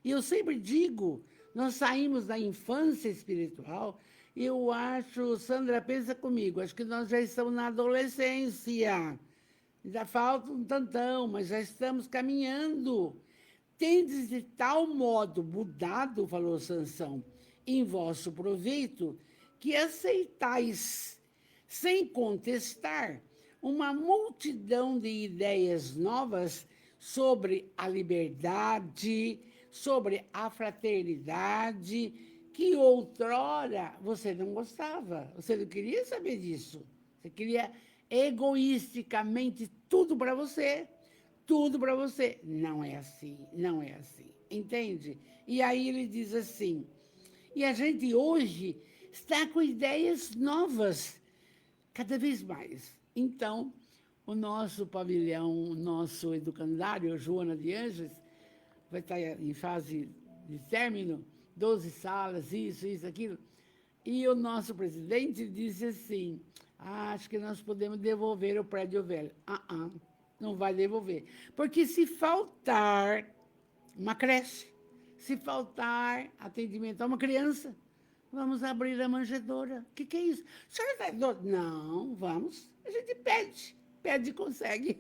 E eu sempre digo, nós saímos da infância espiritual, e eu acho, Sandra, pensa comigo, acho que nós já estamos na adolescência. Ainda falta um tantão, mas já estamos caminhando. Tendes de tal modo mudado, falou Sansão, em vosso proveito, que aceitais, sem contestar, uma multidão de ideias novas sobre a liberdade, sobre a fraternidade, que outrora você não gostava, você não queria saber disso. Você queria egoisticamente tudo para você. Tudo para você. Não é assim, não é assim. Entende? E aí ele diz assim, e a gente hoje está com ideias novas, cada vez mais. Então, o nosso pavilhão, o nosso educandário, Joana de Anjos, vai estar em fase de término, 12 salas, isso, aquilo. E o nosso presidente disse assim, acho que nós podemos devolver o prédio velho. Não vai devolver. Porque se faltar uma creche, se faltar atendimento a uma criança, vamos abrir a manjedoura. O que é isso? A senhora está doida? Não, vamos. A gente pede e consegue.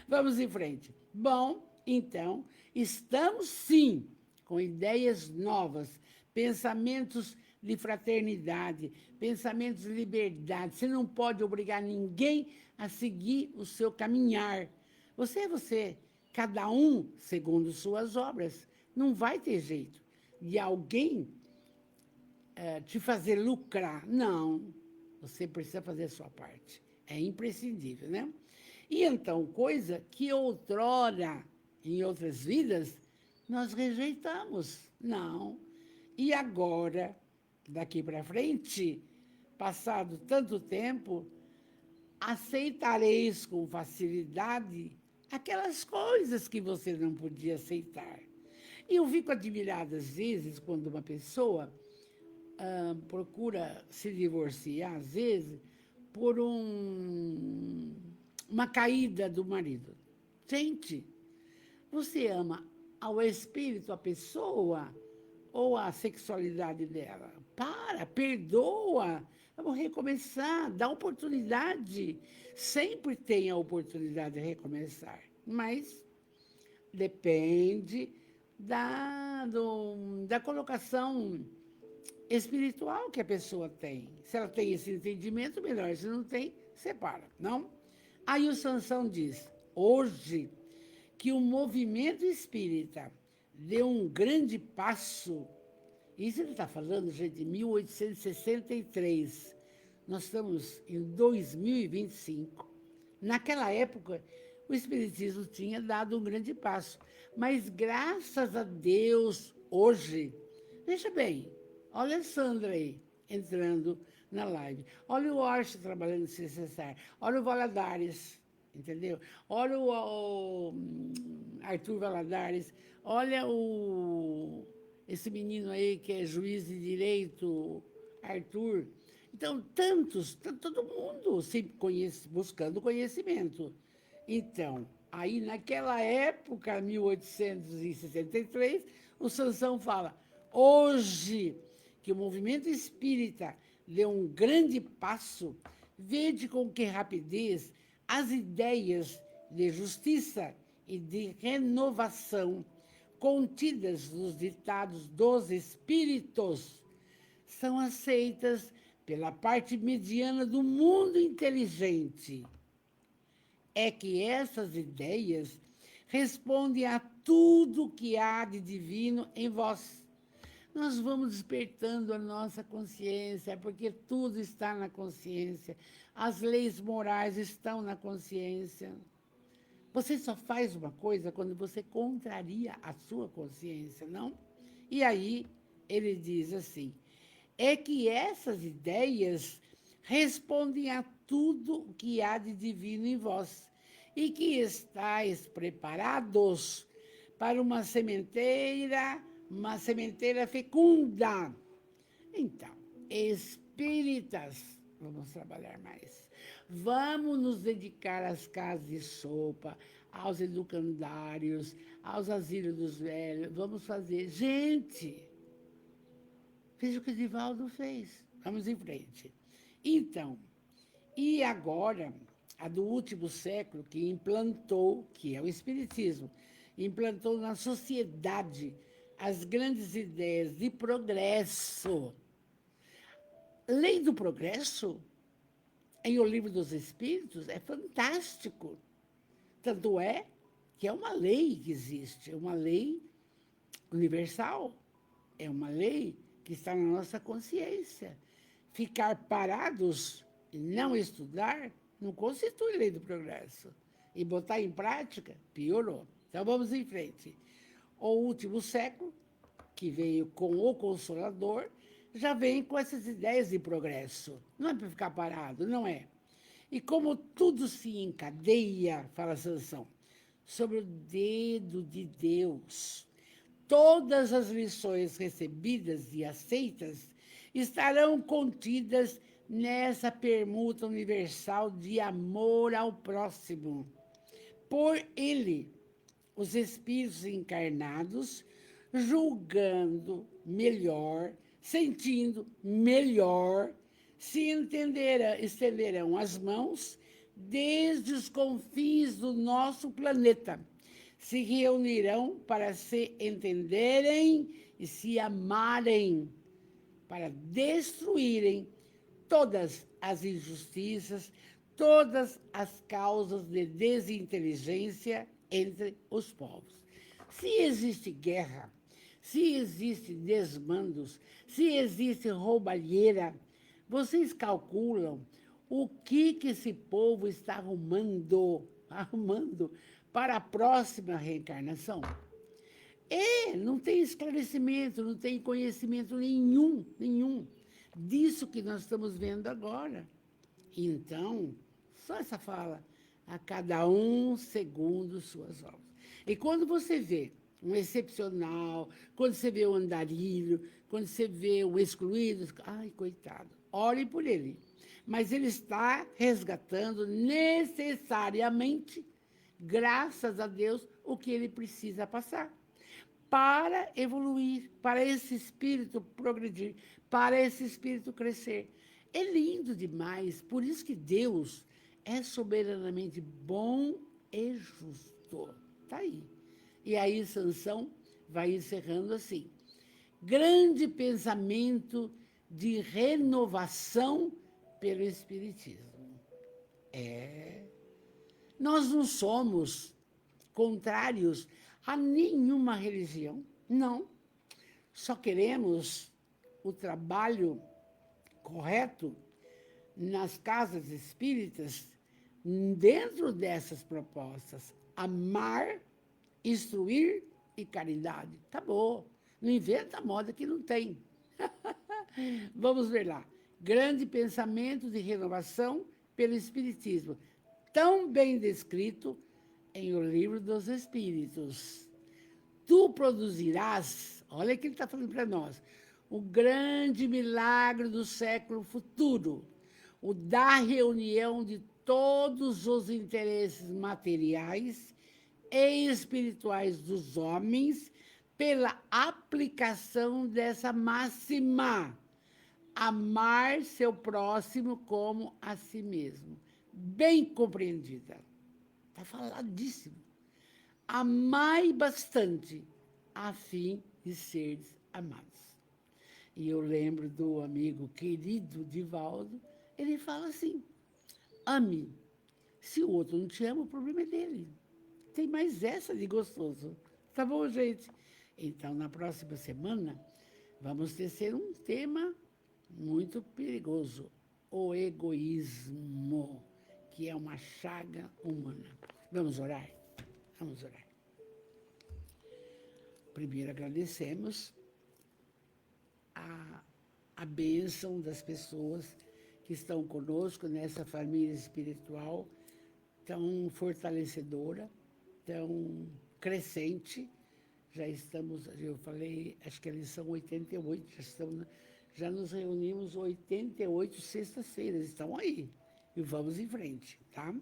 Vamos em frente. Bom, então, estamos sim com ideias novas, pensamentos de fraternidade, pensamentos de liberdade. Você não pode obrigar ninguém a seguir o seu caminhar. Você é você, cada um segundo suas obras. Não vai ter jeito. de alguém te fazer lucrar. Não, você precisa fazer a sua parte. É imprescindível, né? E então, coisa que outrora, em outras vidas, nós rejeitamos. Não. E agora, daqui para frente, passado tanto tempo, aceitareis com facilidade aquelas coisas que você não podia aceitar. E eu fico admirada, às vezes, quando uma pessoa procura se divorciar, às vezes, por uma caída do marido. Gente, você ama ao espírito, a pessoa, ou a sexualidade dela? Perdoa, vamos recomeçar, dá oportunidade. Sempre tem a oportunidade de recomeçar, mas depende da colocação espiritual que a pessoa tem. Se ela tem esse entendimento, melhor. Se não tem, separa, não? Aí o Sansão diz, hoje, que o movimento espírita deu um grande passo. Isso ele está falando, gente, de 1863. Nós estamos em 2025. Naquela época, o espiritismo tinha dado um grande passo. Mas, graças a Deus, hoje, veja bem, olha a Sandra aí, entrando na live. Olha o Orche trabalhando no CCSAR. Olha o Valadares, entendeu? Olha o Arthur Valadares. Olha esse menino aí que é juiz de direito, Arthur. Então, todo mundo sempre buscando conhecimento. Então, aí naquela época, 1863, o Sansão fala, hoje que o movimento espírita deu um grande passo, vede com que rapidez as ideias de justiça e de renovação contidas nos ditados dos espíritos são aceitas pela parte mediana do mundo inteligente. É que essas ideias respondem a tudo que há de divino em vós. Nós vamos despertando a nossa consciência, porque tudo está na consciência. As leis morais estão na consciência. Você só faz uma coisa quando você contraria a sua consciência, não? E aí ele diz assim, é que essas ideias respondem a tudo o que há de divino em vós e que estáis preparados para uma sementeira fecunda. Então, espíritas, vamos trabalhar mais. Vamos nos dedicar às casas de sopa, aos educandários, aos asilos dos velhos. Vamos fazer. Gente, veja o que o Divaldo fez. Vamos em frente. Então, e agora, a do último século, que implantou, que é o Espiritismo, implantou na sociedade as grandes ideias de progresso. Lei do progresso, em O Livro dos Espíritos, é fantástico. Tanto é que é uma lei que existe, é uma lei universal, é uma lei que está na nossa consciência. Ficar parados e não estudar não constitui lei do progresso. E botar em prática, piorou. Então, vamos em frente. O último século, que veio com o Consolador, já vem com essas ideias de progresso. Não é para ficar parado, não é. E como tudo se encadeia, fala Sansão, sobre o dedo de Deus, todas as lições recebidas e aceitas estarão contidas nessa permuta universal de amor ao próximo. Por ele, os espíritos encarnados, julgando melhor, sentindo melhor, se estenderão as mãos desde os confins do nosso planeta. Se reunirão para se entenderem e se amarem, para destruírem todas as injustiças, todas as causas de desinteligência entre os povos. Se existe guerra, se existe desmandos, se existe roubalheira, vocês calculam o que esse povo está arrumando para a próxima reencarnação? Não tem esclarecimento, não tem conhecimento nenhum disso que nós estamos vendo agora. Então, só essa fala, a cada um segundo suas obras. E quando você vê um excepcional, quando você vê um andarilho, quando você vê um excluído, ai, coitado, ore por ele. Mas ele está resgatando necessariamente, graças a Deus, o que ele precisa passar para evoluir, para esse espírito progredir, para esse espírito crescer. É lindo demais, por isso que Deus é soberanamente bom e justo. Está aí. E aí Sansão vai encerrando assim. Grande pensamento de renovação pelo Espiritismo. Nós não somos contrários a nenhuma religião, não. Só queremos o trabalho correto nas casas espíritas, dentro dessas propostas. Amar, instruir e caridade. Acabou. Não inventa moda que não tem. Vamos ver lá. Grande pensamento de renovação pelo Espiritismo, tão bem descrito em O Livro dos Espíritos. Tu produzirás, olha o que ele está falando para nós, o grande milagre do século futuro, o da reunião de todos os interesses materiais e espirituais dos homens pela aplicação dessa máxima, amar seu próximo como a si mesmo. Bem compreendida. Está faladíssimo. Amai bastante, a fim de seres amados. E eu lembro do amigo querido Divaldo, ele fala assim, ame. Se o outro não te ama, o problema é dele. Tem mais essa de gostoso. Tá bom, gente? Então, na próxima semana, vamos tecer um tema muito perigoso, o egoísmo, que é uma chaga humana. Vamos orar? Vamos orar. Primeiro, agradecemos a bênção das pessoas que estão conosco nessa família espiritual tão fortalecedora, tão crescente. Já estamos, eu falei, acho que a lição 88, já nos reunimos 88 sextas-feiras, estão aí. E vamos em frente, tá?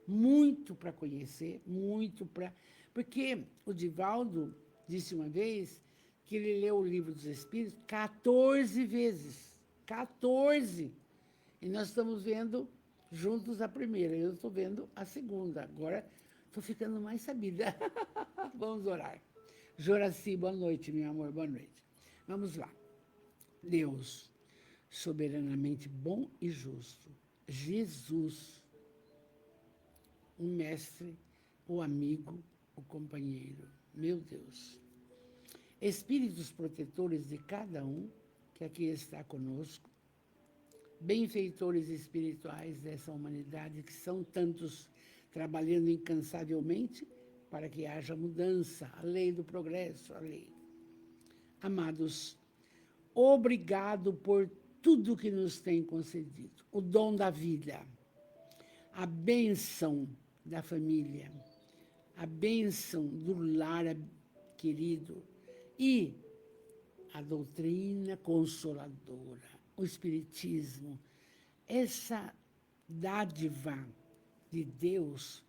Muito para conhecer, muito para... Porque o Divaldo disse uma vez que ele leu o Livro dos Espíritos 14 vezes. 14! E nós estamos vendo juntos a primeira, eu estou vendo a segunda. Agora estou ficando mais sabida. Vamos orar. Joraci, boa noite, meu amor, boa noite. Vamos lá. Deus, soberanamente bom e justo, Jesus, o mestre, o amigo, o companheiro, meu Deus. Espíritos protetores de cada um que aqui está conosco, benfeitores espirituais dessa humanidade, que são tantos, trabalhando incansavelmente para que haja mudança, a lei do progresso, a lei. Amados, obrigado por tudo que nos tem concedido, o dom da vida, a bênção da família, a bênção do lar querido e a doutrina consoladora, o Espiritismo, essa dádiva de Deus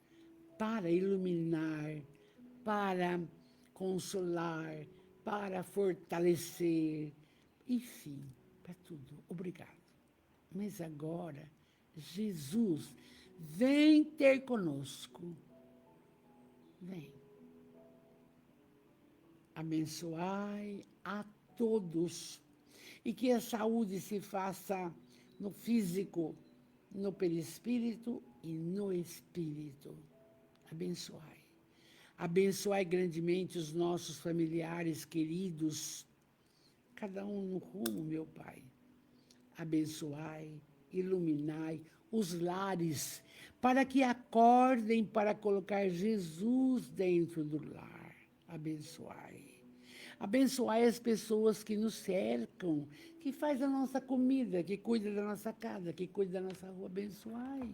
para iluminar, para consolar, para fortalecer, enfim, para tudo. Obrigado. Mas agora, Jesus, vem ter conosco. Vem. Abençoai a todos e que a saúde se faça no físico, no perispírito e no espírito. Abençoai. Abençoai grandemente os nossos familiares queridos, cada um no rumo, meu Pai. Abençoai, iluminai os lares, para que acordem para colocar Jesus dentro do lar. Abençoai. Abençoai as pessoas que nos cercam, que faz a nossa comida, que cuida da nossa casa, que cuida da nossa rua. Abençoai.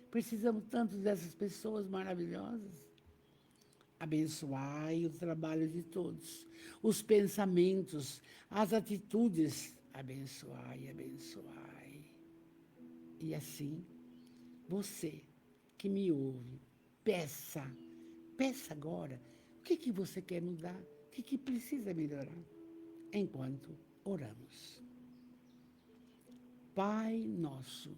Precisamos tanto dessas pessoas maravilhosas. Abençoai o trabalho de todos, os pensamentos, as atitudes. Abençoai, abençoai. E assim, você que me ouve, peça agora o que você quer mudar, o que precisa melhorar, enquanto oramos. Pai nosso,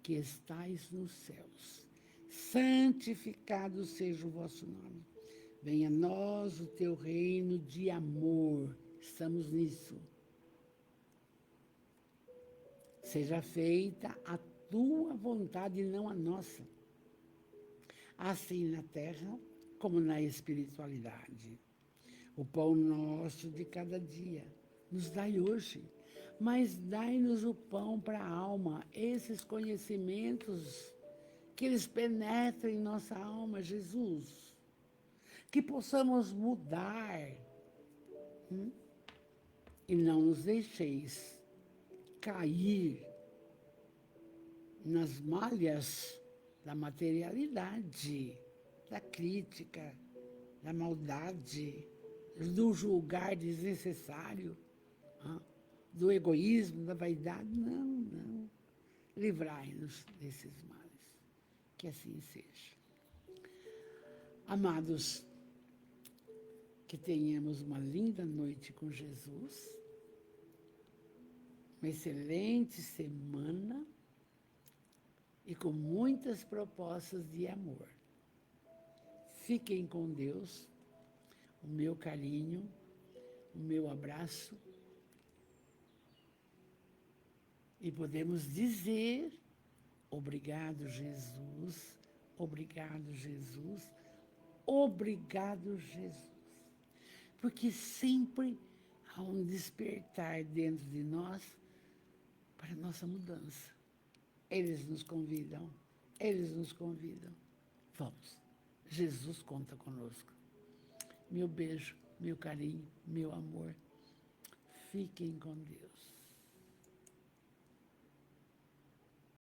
que estais nos céus, santificado seja o vosso nome. Venha a nós o teu reino de amor. Estamos nisso. Seja feita a tua vontade e não a nossa. Assim na terra como na espiritualidade. O pão nosso de cada dia nos dai hoje, mas dai-nos o pão para a alma, esses conhecimentos, que eles penetrem em nossa alma, Jesus. Que possamos mudar, e não nos deixeis cair nas malhas da materialidade, da crítica, da maldade, do julgar desnecessário, do egoísmo, da vaidade. Não, não. Livrai-nos desses males. Que assim seja. Amados, que tenhamos uma linda noite com Jesus, uma excelente semana e com muitas propostas de amor. Fiquem com Deus, o meu carinho, o meu abraço, e podemos dizer: obrigado, Jesus, obrigado, Jesus, obrigado, Jesus. Porque sempre há um despertar dentro de nós para a nossa mudança. Eles nos convidam, eles nos convidam. Vamos, Jesus conta conosco. Meu beijo, meu carinho, meu amor. Fiquem com Deus.